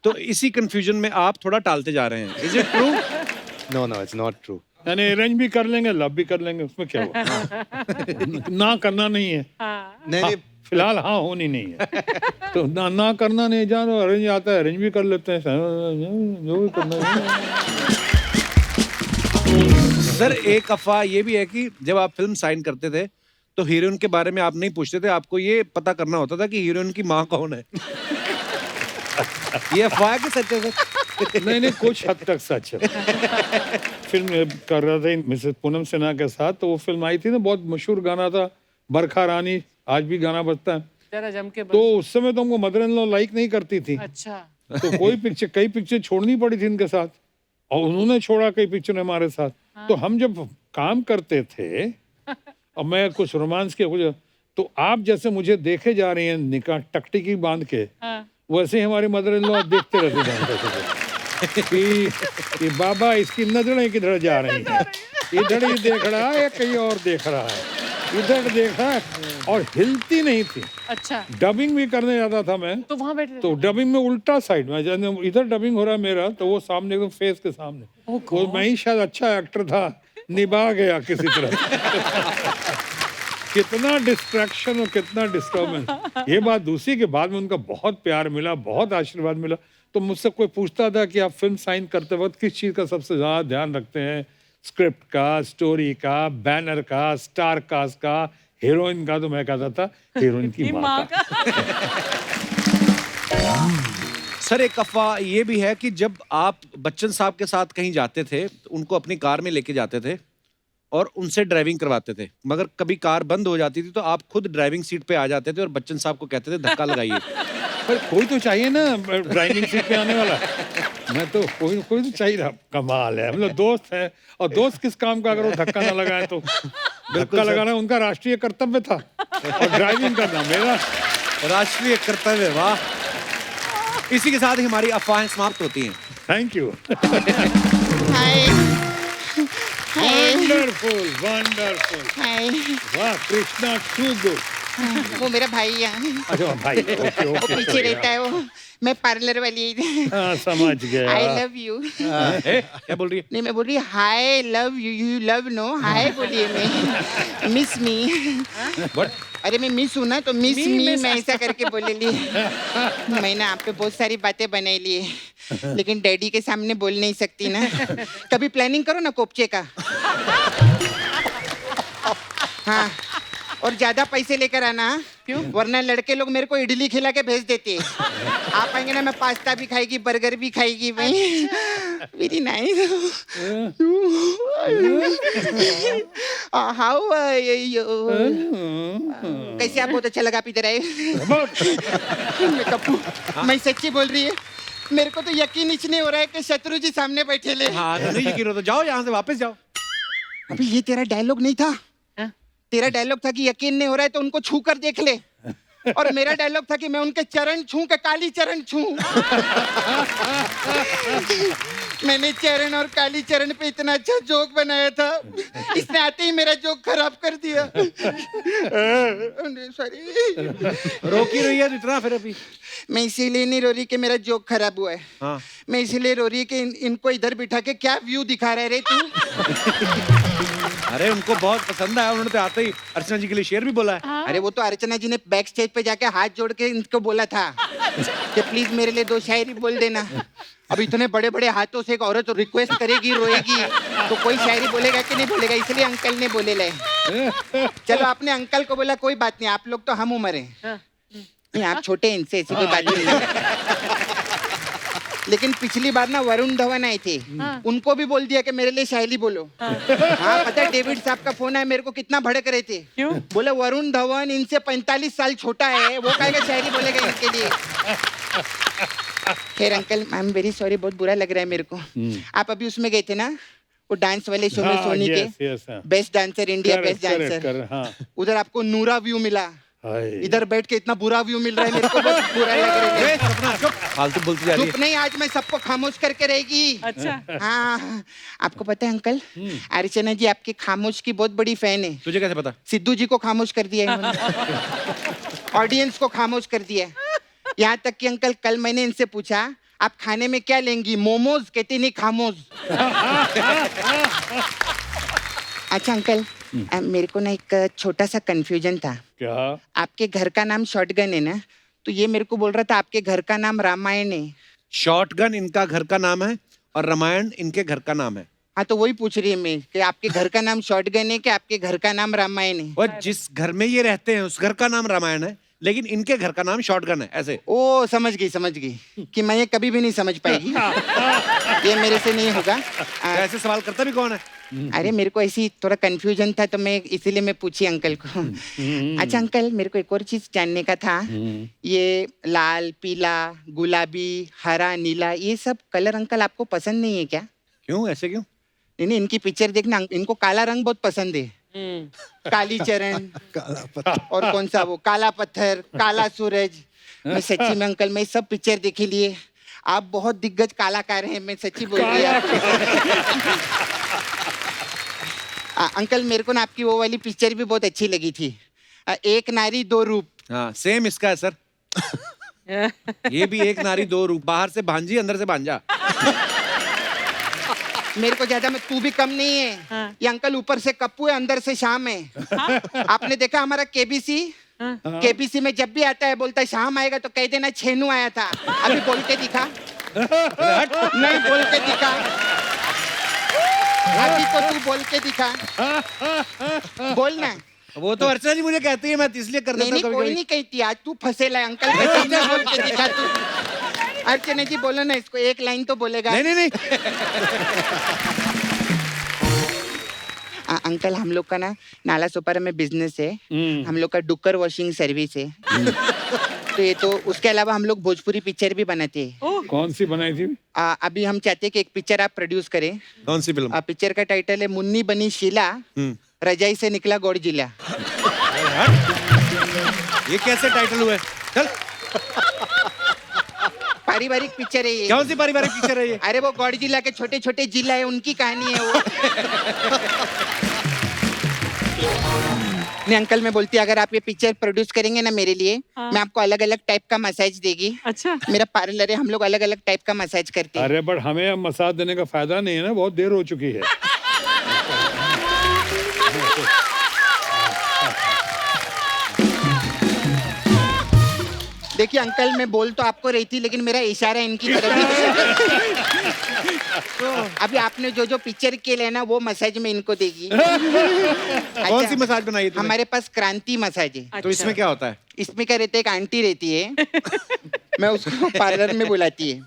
तो इसी कंफ्यूजन में आप थोड़ा टालते जा रहे हैं। Is it true? No no, it's not true. यानी अरेंज भी कर लेंगे, लव भी कर लेंगे, उसमें क्या हुआ? ना करना नहीं है। नहीं नहीं, फिलहाल हाँ होनी नहीं है, तो ना करना नहीं, जानो अरेंज आता है, अरेंज भी कर लेते हैं, जो भी करना है। सर, एक अफवाह ये भी है कि जब आप फिल्म साइन करते थे तो हीरोइन के बारे में आप नहीं पूछते थे, आपको ये पता करना होता था कि हीरोइन की माँ कौन है। ये अफवाह के सच है सर? नहीं नहीं, कुछ हद तक सच है। फिल्म कर रहा था मिसेस पूनम सिन्हा के साथ, तो वो फिल्म आई थी ना, बहुत मशहूर गाना था बरखा रानी, आज भी गाना बजता है। जरा जम के तो उस समय तो हमको मदर इन लॉ लाइक नहीं करती थी, अच्छा। तो कई पिक्चर छोड़नी पड़ी थी इनके साथ, और उन्होंने छोड़ा कई पिक्चर हमारे साथ। तो हम जब काम करते थे और मैं कुछ रोमांस के कुछ, तो आप जैसे मुझे देखे जा रही हैं निकाह टकटिकी बांध के, वैसे ही हमारे मदर इन लॉ देखते रहते थे कि बाबा इसकी नजरें किधर जा रही हैं, इधर ही देख रहा है या कहीं और देख रहा है, इधर देख रहा है, और हिलती नहीं थी। अच्छा। डबिंग भी करने जाता था मैं, तो वहां बैठे तो डबिंग में उल्टा साइड में, जैसे इधर डबिंग हो रहा है मेरा, तो वो सामने एकदम फेस के सामने, वो मैं ही शायद अच्छा एक्टर था, निभा गया किसी तरह। कितना डिस्ट्रैक्शन और कितना डिस्टर्बेंस। ये बात दूसरी के बाद में उनका बहुत प्यार मिला, बहुत आशीर्वाद मिला। तो मुझसे कोई पूछता था कि आप फिल्म साइन करते वक्त किस चीज का सबसे ज्यादा ध्यान रखते हैं, स्क्रिप्ट का, स्टोरी का, बैनर का, स्टार कास्ट का, हीरोइन का? तो मैं कहता था हीरोइन की माँ का। सर, एक अफवाह ये भी है कि जब आप बच्चन साहब के साथ कहीं जाते थे तो उनको अपनी कार में लेके जाते थे और उनसे ड्राइविंग करवाते थे, मगर कभी कार बंद हो जाती थी तो आप खुद ड्राइविंग सीट पे आ जाते थे और बच्चन साहब को कहते थे धक्का लगाइए। पर कोई तो चाहिए ना ड्राइविंग सीट पे आने वाला। मैं तो कोई तो चाहिए था। कमाल है, मतलब दोस्त है, और दोस्त किस काम का अगर वो धक्का ना लगाए तो। धक्का लगाना उनका राष्ट्रीय कर्तव्य था और ड्राइविंग करना मेरा। राष्ट्रीय कर्तव्य, वाह। इसी के साथ ही हमारी अफवाहें समाप्त होती हैं। Thank you. Hi hi wonderful wonderful. Hi. वाह कृष्णा, टू गुड। वो मेरा भाई है, अच्छा भाई, ओके वो ओके। पीछे रहता है, वो मैं पार्लर वाली। हाँ समझ गया। I love you. क्या बोल रही है? नहीं, मैं बोल रही hi love you, you love no, hi बोलिए। मैं मिस मी। अरे मैं मिस हूँ ना, तो मिस मी मैं ऐसा करके बोले ली। मैंने आप पे बहुत सारी बातें बनाई ली है, लेकिन डैडी के सामने बोल नहीं सकती ना। कभी प्लानिंग करो ना कोपचे का। हाँ, और ज्यादा पैसे लेकर आना, क्यों? वरना लड़के लोग मेरे को इडली खिला के भेज देते। आप आएंगे ना, मैं पास्ता भी खाएगी, बर्गर भी खाएगी। भाई वेरी नाइस। हाउ कैसे आप? बहुत अच्छा लगा, आप इधर आए। मैं कप्पू, मैं सच्ची बोल रही है, मेरे को तो यकीन ही नहीं हो रहा है कि शत्रु जी सामने बैठे ले। हाँ, तो नहीं यकीन हो तो जाओ यहाँ से, वापस जाओ। अभी ये तेरा डायलॉग नहीं था। तेरा डायलॉग था कि यकीन नहीं हो रहा है तो उनको छू कर देख ले, और मेरा डायलॉग था कि मैं उनके चरण छू के काली चरण छू। मैंने चरण और काली चरण पे इतना अच्छा जोक बनाया था, इसने आते ही मेरा जोक खराब कर दिया। सॉरी। रो क्यों रही है तो इतना फिर अभी? मैं इसीलिए नहीं रो रही कि मेरा जोक खराब हुआ है। हाँ। मैं इसीलिए रो रही है कि इनको इधर बिठा के क्या व्यू दिखा रहे रे तू। अरे उनको बहुत पसंद आया, उन्होंने तो आते ही अर्चना जी के लिए शेर भी बोला है। अरे वो तो अर्चना जी ने बैक स्टेज पे जाके हाथ जोड़ के इनको बोला था कि प्लीज मेरे लिए 2 शायरी बोल देना। अब इतने बड़े बड़े हाथों से एक औरत रिक्वेस्ट करेगी, रोएगी, तो कोई शायरी बोलेगा कि नहीं बोलेगा, इसलिए अंकल ने बोले ले। चलो आपने अंकल को बोला, कोई बात नहीं, आप लोग तो हम उम्र हैं। नहीं, आप छोटे हैं इनसे, ऐसी कोई बात नहीं है। लेकिन पिछली बार ना वरुण धवन आए थे, उनको भी बोल दिया कि मेरे लिए शायरी बोलो। हाँ पता है, डेविड साहब का फोन आया, मेरे को कितना भड़क रहे थे। क्यों? बोले वरुण धवन इनसे 45 साल छोटा है, वो कहेगा शायरी बोलेगा इनके लिए। खैर uncle, I am very sorry, बहुत बुरा लग रहा है मेरे को। आप अभी उसमें गए थे ना, वो डांस वाले शो में, सोनी के best dancer India, best dancer. उधर आपको नूरा व्यू मिला, इधर बैठ के इतना बुरा व्यू मिल रहा है मेरे को, बहुत बुरा लग रहा है। फालतू बोलती जा रही चुप नहीं, आज मैं सबको खामोश करके रहेगी। अच्छा। हाँ, आपको पता है अंकल, अर्चना जी आपके खामोश की बहुत बड़ी फैन है। तुझे कैसे पता? सिद्धू जी को खामोश कर दिया है, ऑडियंस को खामोश कर दिया है। यहाँ तक कि अंकल, कल मैंने इनसे पूछा आप खाने में क्या लेंगी, मोमोज, कहती नहीं खामोश। अच्छा अंकल, मेरे को ना एक छोटा सा कंफ्यूजन था। क्या? आपके घर का नाम शॉटगन है ना, तो ये मेरे को बोल रहा था आपके घर का नाम रामायण है। शॉटगन इनका घर का नाम है और रामायण इनके घर का नाम है। हाँ तो वही पूछ रही है मैं कि आपके घर का नाम शॉटगन है कि आपके घर का नाम रामायण है। और जिस घर में ये रहते हैं उस घर का नाम रामायण है, लेकिन इनके घर का नाम शॉटगन है, ऐसे। ओ समझ गई कि मैं ये कभी भी नहीं समझ पाएगी, ये मेरे से नहीं होगा। ऐसे सवाल करता भी कौन है? अरे मेरे को ऐसी थोड़ा कंफ्यूजन था, तो मैं इसीलिए मैं पूछी अंकल को। अच्छा अंकल, मेरे को एक और चीज जानने का था, ये लाल, पीला, गुलाबी, हरा, नीला, ये सब कलर अंकल आपको पसंद नहीं है क्या? क्यों, ऐसे क्यों? नहीं, इनकी पिक्चर देखना, इनको काला रंग बहुत पसंद है। काली चरण और कौन सा वो काला पत्थर, काला सूरज। मैं सच्ची में अंकल, मैं सब पिक्चर देखे लिए, आप बहुत दिग्गज कलाकार हैं, मैं सच्ची बोल रही हूँ। अंकल मेरे को ना आपकी वो वाली पिक्चर भी बहुत अच्छी लगी थी, एक नारी दो रूप। हाँ सेम इसका है सर। ये भी एक नारी दो रूप, बाहर से भांजी अंदर से भांजा। मेरे को ज्यादा, मैं तू भी कम नहीं है। हाँ। ये अंकल ऊपर से कप्पू है, अंदर से शाम है। हाँ? आपने देखा हमारा केबीसी? हाँ। केबीसी में जब भी आता है बोलता है शाम आएगा तो कह देना छेनू आया था। अभी बोल के दिखा। नहीं बोल के दिखा, अभी तो तू बोल के दिखा, बोलना। वो तो अर्चना जी मुझे कहती है, मैं इसलिए कर देता नहीं हूँ कोई नहीं कहती, आज तू फंसेला है अंकल के सामने, बोल के दिखा तू। अर्चना जी बोलो ना इसको, एक लाइन तो बोलेगा। नहीं। अंकल हम लोग का ना नाला सोपारा में बिजनेस है, हम लोग का डुक्कर वॉशिंग सर्विस है। तो ये तो, उसके अलावा हम लोग भोजपुरी पिक्चर भी बनाते हैं। कौन सी बनाई थी? अभी हम चाहते हैं कि एक पिक्चर आप प्रोड्यूस करें। कौन सी फिल्म? पिक्चर का टाइटल है मुन्नी बनी शीला, रजाई से निकला गोड़ जिला। ये कैसे टाइटल हुआ है? चल, पारिवारिक पिक्चर है ये। कौन सी पारिवारिक पिक्चर है ये? अरे वो गॉडजिला के छोटे छोटे जिला है, उनकी कहानी है वो। नहीं अंकल, मैं बोलती अगर आप ये पिक्चर प्रोड्यूस करेंगे ना मेरे लिए, मैं आपको अलग अलग टाइप का मसाज देगी। अच्छा, मेरा पार्लर है, हम लोग अलग अलग टाइप का मसाज करते हैं। अरे बट हमें अब मसाज देने का फायदा नहीं है ना, बहुत देर हो चुकी है। देखिए अंकल, मैं बोल तो आपको रही थी, लेकिन मेरा इशारा इनकी तरफ है। तो अभी आपने जो जो पिक्चर के लिए ना वो मसाज में इनको देगी। कौन सी मसाज बनाई है तूने? हमारे पास क्रांति मसाज है। तो इसमें क्या होता है? इसमें क्या रहता है, एक आंटी रहती है, मैं उसको पार्लर में बुलाती है,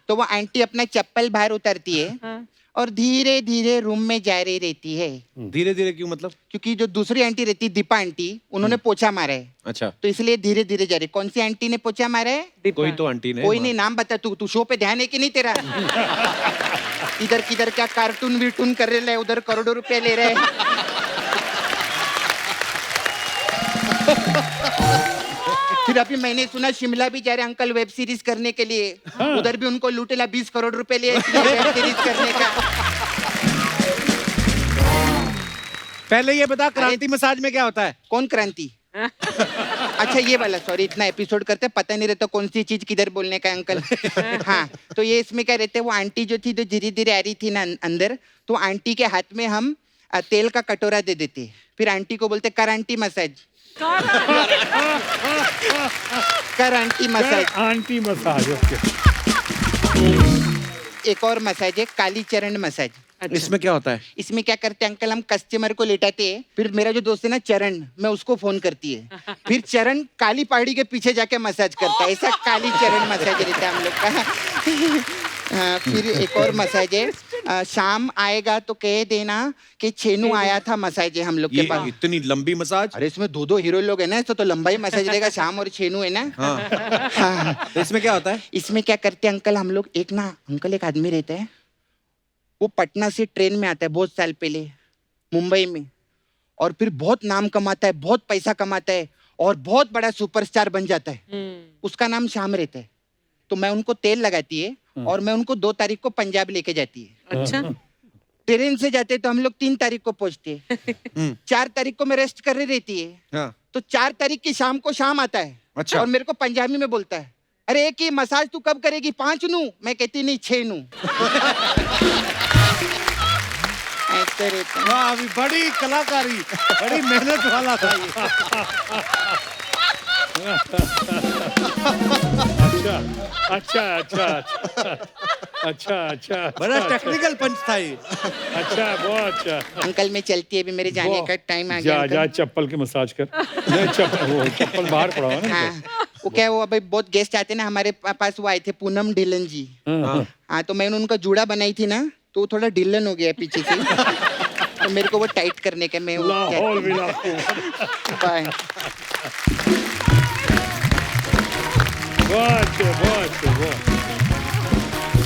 तो वो आंटी अपना चप्पल बाहर उतारती है और धीरे धीरे रूम में जा रही रहती है। धीरे धीरे क्यों मतलब? क्योंकि जो दूसरी आंटी रहती है, दीपा आंटी, उन्होंने पोछा मारा है, अच्छा, तो इसलिए धीरे धीरे जा रही। कौन सी आंटी ने पोछा मारा है? कोई तो आंटी ने। कोई नहीं, नाम बता। तू शो पे ध्यान है कि नहीं तेरा? इधर किधर क्या कार्टून वीटून कर रहे, उधर करोड़ों रुपए ले रहे। फिर अभी मैंने सुना शिमला भी जा रहे अंकल वेब सीरीज करने के लिए। उधर भी उनको लूटेला 20 करोड़ रुपए लिए वेब सीरीज करने का। पहले ये बता, क्रांति मसाज में क्या होता है? कौन क्रांति? अच्छा ये वाला, सॉरी, इतना एपिसोड करते पता नहीं रहता कौन सी चीज किधर बोलने का अंकल। हाँ, तो ये इसमें क्या रहते, वो आंटी जो थी, जो धीरे धीरे आ रही थी ना अंदर, तो आंटी के हाथ में हम तेल का कटोरा दे देते, फिर आंटी को बोलते कर आंटी मसाज, कर aunty massage. Aunty massage, okay. एक और मसाज है, काली चरण मसाज। इसमें क्या होता है? इसमें क्या करते हैं अंकल, हम कस्टमर को लेटाते हैं, फिर मेरा जो दोस्त है ना चरण, मैं उसको फोन करती है, फिर चरण काली पहाड़ी के पीछे जाके मसाज करता है। ऐसा काली चरण मसाज रहता है हम लोग का। फिर एक और मसाज है, शाम आएगा तो कह देना कि छेनू आया था, मसाज है हम लोग के ये पास। इतनी लंबी मसाज? अरे इसमें दो दो हीरो लोग है ना, तो लंबाई मसाज रहेगा, शाम और छेनू है ना। हाँ। तो इसमें क्या होता है? इसमें क्या करते हैं अंकल, हम लोग एक आदमी रहता है, वो पटना से ट्रेन में आता है बहुत साल पहले मुंबई में, और फिर बहुत नाम कमाता है, बहुत पैसा कमाता है, और बहुत बड़ा सुपरस्टार बन जाता है। उसका नाम श्याम रहता है। तो मैं उनको तेल लगाती है और मैं उनको 2 तारीख को पंजाब लेके जाती है। अच्छा, ट्रेन से जाते तो हम लोग 3 तारीख को पहुंचते हैं। 4 तारीख को मैं रेस्ट कर रही रहती है, हाँ। तो 4 तारीख की शाम को शाम आता है। अच्छा। और मेरे को पंजाबी में बोलता है, अरे एक ही मसाज तू कब करेगी, 5 नू? मैं कहती नहीं 6 नू। ऐसे रहता है। वाह, अभी बड़ी कलाकारी, बड़ी मेहनत वाला था ये। अच्छा अच्छा अच्छा अच्छा अच्छा, बड़ा टेक्निकल पंच था ये। अच्छा, बहुत अच्छा। अंकल मैं चलती है, अभी मेरे जाने का टाइम आ गया। जा चप्पल की मसाज कर। नहीं, चप्पल बाहर पड़ा हुआ ना। हाँ, वो क्या, वो अभी बहुत गेस्ट आते ना हमारे पास, वो आए थे पूनम ढिल्लन जी। हाँ, तो मैंने उनका जूड़ा बनाई थी ना, तो वो थोड़ा ढिल्लन हो गया पीछे से, तो मेरे को वो टाइट करने का मैं बाय।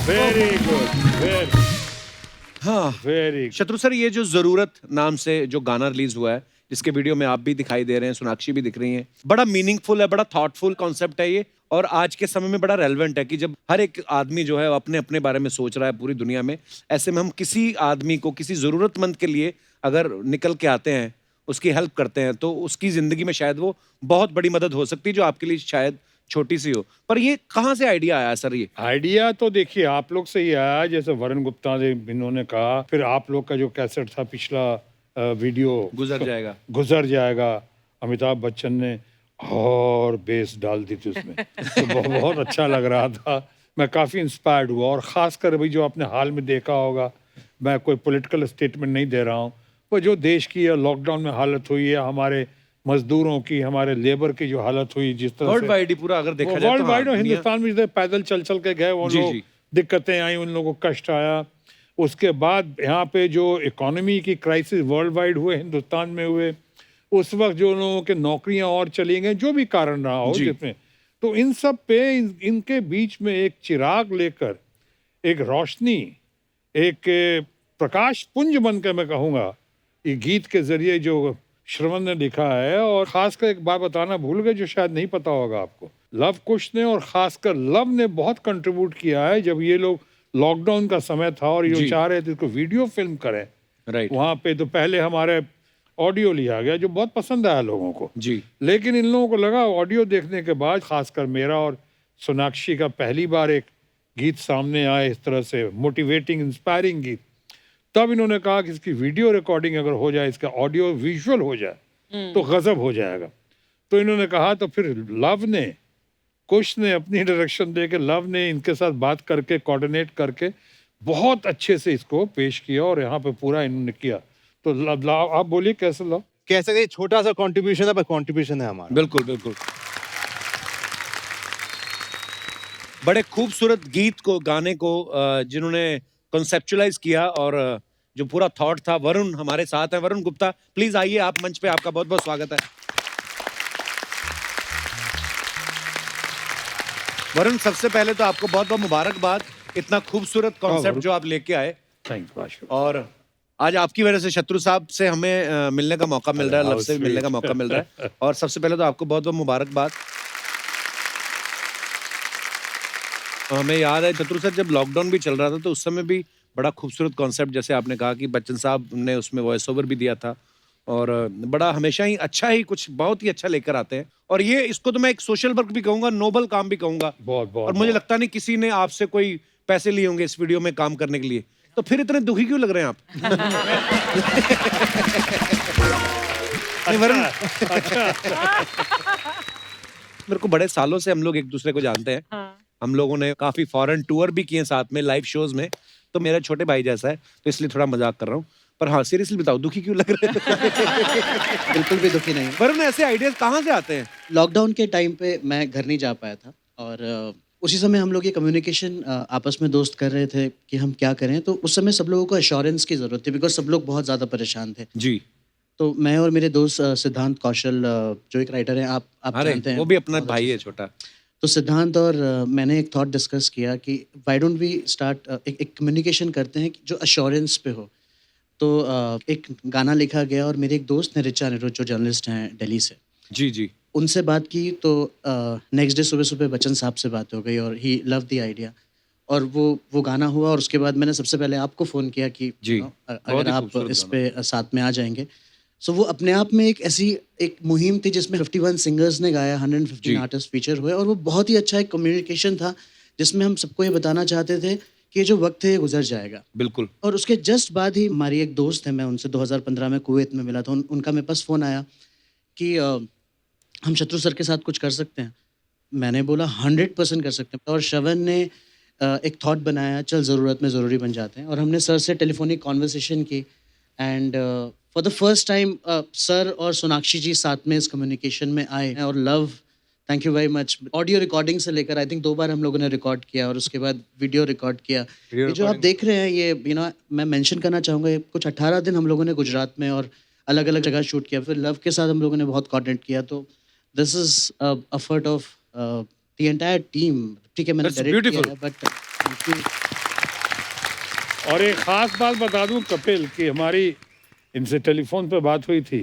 वेरी गुड, हाँ, वेरी। शत्रु सर, ये जो जरूरत नाम से जो गाना रिलीज हुआ है, जिसके वीडियो में आप भी दिखाई दे रहे हैं, सोनाक्षी भी दिख रही हैं, बड़ा मीनिंगफुल है, बड़ा थॉटफुल कॉन्सेप्ट है ये, और आज के समय में बड़ा रेलेवेंट है कि जब हर एक आदमी जो है अपने अपने बारे में सोच रहा है पूरी दुनिया में, ऐसे में हम किसी आदमी को, किसी जरूरतमंद के लिए अगर निकल के आते हैं, उसकी हेल्प करते हैं, तो उसकी जिंदगी में शायद वो बहुत बड़ी मदद हो सकती है, जो आपके लिए शायद छोटी सी हो। पर ये कहाँ से आइडिया आया सर? ये आइडिया तो देखिए आप लोग से ही आया, जैसे वरुण गुप्ता ने इन्होंने कहा, फिर आप लोग का जो कैसेट था पिछला वीडियो गुजर जाएगा, अमिताभ बच्चन ने और बेस डाल दी थी उसमें, तो बहुत अच्छा लग रहा था। मैं काफ़ी इंस्पायर्ड हुआ, और ख़ासकर अभी जो आपने हाल में देखा होगा, मैं कोई पॉलिटिकल स्टेटमेंट नहीं दे रहा हूँ, वो जो देश की लॉकडाउन में हालत हुई है, हमारे मजदूरों की, हमारे लेबर की जो हालत हुई, जिस तरह वर्ल्ड वाइड ही पूरा अगर देखा जाए, वर्ल्ड वाइड, और हिंदुस्तान में जिधर पैदल चल चल के गए वो लोग, दिक्कतें आई, उन लोगों को कष्ट आया। उसके बाद यहाँ पे जो इकोनॉमी की क्राइसिस वर्ल्ड वाइड हुए, हिंदुस्तान में हुए, उस वक्त जो लोगों के नौकरियां और चली गई, जो भी कारण रहा हो जिसमें, तो इन सब पे इनके बीच में एक चिराग लेकर, एक रोशनी, एक प्रकाश पुंज बनकर, मैं कहूँगा, ये गीत के जरिए जो श्रवण ने लिखा है। और खासकर एक बात बताना भूल गए जो शायद नहीं पता होगा आपको, लव कुश ने और खासकर लव ने बहुत कंट्रीब्यूट किया है। जब ये लोग लॉकडाउन का समय था और ये चाह रहे थे इसको वीडियो फिल्म करें, राइट, वहाँ पे तो पहले हमारे ऑडियो लिया गया जो बहुत पसंद आया लोगों को जी, लेकिन इन लोगों को लगा ऑडियो देखने के बाद, खासकर मेरा और सोनाक्षी का पहली बार एक गीत सामने आए इस तरह से मोटिवेटिंग इंस्पायरिंग गीत, तब इन्होंने कहा कि इसकी वीडियो रिकॉर्डिंग अगर हो जाए, इसका ऑडियो विजुअल हो जाए तो गजब हो जाएगा। तो इन्होंने कहा, तो फिर लव ने, कुश ने अपनी डायरेक्शन दे के, लव ने इनके साथ बात करके कोऑर्डिनेट करके बहुत अच्छे से इसको पेश किया और यहाँ पे पूरा इन्होंने किया। तो लव आप बोलिए कैसे लव? कैसे छोटा सा कंट्रीब्यूशन है पर कंट्रीब्यूशन है हमारा। बिल्कुल बिल्कुल। बड़े खूबसूरत गीत को, गाने को जिन्होंने कॉन्सेप्चुअलाइज किया और जो पूरा थॉट था, वरुण हमारे साथ हैं। वरुण गुप्ता, प्लीज आइए आप मंच पे, आपका बहुत बहुत स्वागत है। वरुण, सबसे पहले तो आपको बहुत बहुत मुबारकबाद, इतना खूबसूरत कॉन्सेप्ट जो आप लेके आए। Thank you. और आज आपकी वजह से शत्रु साहब से हमें मिलने का मौका मिल रहा है, लव से भी मिलने का मौका मिल रहा है। और सबसे पहले तो आपको बहुत बहुत मुबारकबाद। हमें याद है शत्रु सर, जब लॉकडाउन भी चल रहा था तो उस समय भी बड़ा खूबसूरत कॉन्सेप्ट, जैसे आपने कहा कि बच्चन साहब ने उसमें वॉइस ओवर भी दिया था और बड़ा हमेशा ही अच्छा ही कुछ बहुत ही अच्छा लेकर आते हैं। और ये, इसको तो मैं एक सोशल वर्क भी कहूंगा, नोबल काम भी कहूंगा। बहुत बहुत। और मुझे लगता नहीं किसी ने आपसे कोई पैसे लिए होंगे इस वीडियो में काम करने के लिए, तो फिर इतने दुखी क्यों लग रहे हैं आप? नहीं, वरुण, मेरे को बड़े सालों से हम लोग एक दूसरे को जानते हैं। हाँ। हम लोगों ने काफी फॉरेन टूर भी किए साथ में, लाइव शोज में, तो मेरा छोटे भाई जैसा है, तो इसलिए थोड़ा मजाक कर रहा हूँ। पर हाँ, सीरियसली बताओ, दुखी क्यों लग रहे हैं? बिल्कुल भी दुखी नहीं। वरुण, ऐसे आइडियाज कहाँ से आते हैं? लॉकडाउन के टाइम पे मैं घर नहीं जा पाया था और उसी समय हम लोग ये कम्युनिकेशन आपस में दोस्त कर रहे थे कि हम क्या करें। तो उस समय सब लोगों को एश्योरेंस की ज़रूरत थी बिकॉज सब लोग बहुत ज़्यादा परेशान थे। जी। तो मैं और मेरे दोस्त सिद्धांत कौशल, जो एक राइटर हैं, आप जानते हैं, वो भी अपना भाई है छोटा। तो सिद्धांत और मैंने एक थॉट डिस्कस किया कि व्हाई डोंट वी स्टार्ट एक कम्युनिकेशन करते हैं जो एश्योरेंस पे हो। तो एक गाना लिखा गया और मेरे एक दोस्त ने, ऋचा अनिरुद्ध, जो जर्नलिस्ट हैं दिल्ली से, जी जी, उनसे बात की। तो नेक्स्ट डे सुबह सुबह बच्चन साहब से बात हो गई और ही लव द आइडिया और वो गाना हुआ। और उसके बाद मैंने सबसे पहले आपको फ़ोन किया कि जी, अगर आप इस पे साथ में आ जाएंगे। सो वो अपने आप में एक ऐसी एक मुहिम थी जिसमें 51 सिंगर्स ने गाया, 115 आर्टिस्ट फीचर हुए और वो बहुत ही अच्छा एक कम्युनिकेशन था जिसमें हम सबको ये बताना चाहते थे कि ये जो वक्त है ये गुजर जाएगा। बिल्कुल। और उसके जस्ट बाद ही हमारी एक दोस्त है, मैं उनसे 2015 में कुवैत में मिला था, उनका मेरे पास फ़ोन आया कि हम शत्रु सर के साथ कुछ कर सकते हैं। मैंने बोला 100% कर सकते हैं। और श्रवण ने एक थॉट बनाया, चल ज़रूरत में ज़रूरी बन जाते हैं। और हमने सर से टेलीफोनिक कॉन्वर्सेशन की and for the first time sir और सोनाक्षी जी साथ में इस कम्युनिकेशन में आए। और love, thank you very much. Audio recording से लेकर आई थिंक 2 बार हम लोगों ने रिकॉर्ड किया और उसके बाद वीडियो रिकॉर्ड किया। ये जो आप देख रहे हैं ये मैं मेंशन करना चाहूँगा, ये कुछ 18 दिन हम लोगों ने गुजरात में और अलग अलग जगह शूट किया। फिर लव के साथ हम लोगों ने बहुत कोऑर्डिनेट किया। तो this is effort of the entire team. ठीक है, मैंने डायरेक्ट किया है बट थैंक यू। और एक खास बात बता दूं कपिल कि हमारी इनसे टेलीफोन पे बात हुई थी,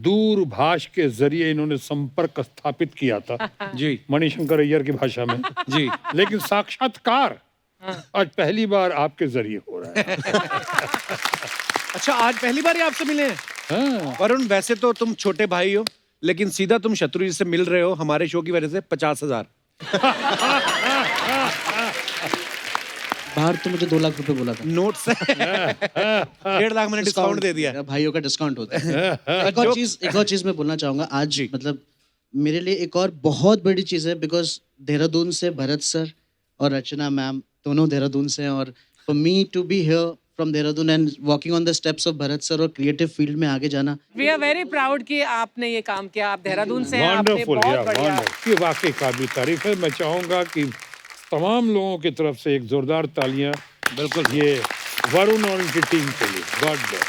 दूरभाष के जरिए इन्होंने संपर्क स्थापित किया था जी, मणिशंकर अय्यर की भाषा में जी। लेकिन साक्षात्कार आज पहली बार आपके जरिए हो रहा है। अच्छा, आज पहली बार ही आपसे मिले हैं? हाँ। वरुण, वैसे तो तुम छोटे भाई हो, लेकिन सीधा तुम शत्रु जी से मिल रहे हो हमारे शो की वजह से 50,000। बाहर तो मुझे 2 लाख रुपए बोला था। नोट से 1.5 लाख मैंने डिस्काउंट दे दिया। भाइयों का डिस्काउंट होता है। एक और चीज मैं बोलना चाहूंगा आज, मतलब मेरे लिए एक और बहुत बड़ी चीज है बिकॉज देहरादून से भरत सर और रचना मैम दोनों देहरादून से हैं और for me to be here from Dehradun and walking on the steps of Bharat sir और क्रिएटिव फील्ड में आगे जाना। वी आर वेरी प्राउड कि आपने ये काम किया। आप देहरादून से हैं, आपने वंडरफुल, बहुत बढ़िया। ये वाकई काबिल तारीफ है। मैं चाहूंगा कि तमाम लोगों की तरफ से एक जोरदार तालियां बिल्कुल ये वरुण और उनकी टीम के लिए। God bless.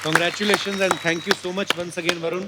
Congratulations and thank you so much once again, Varun.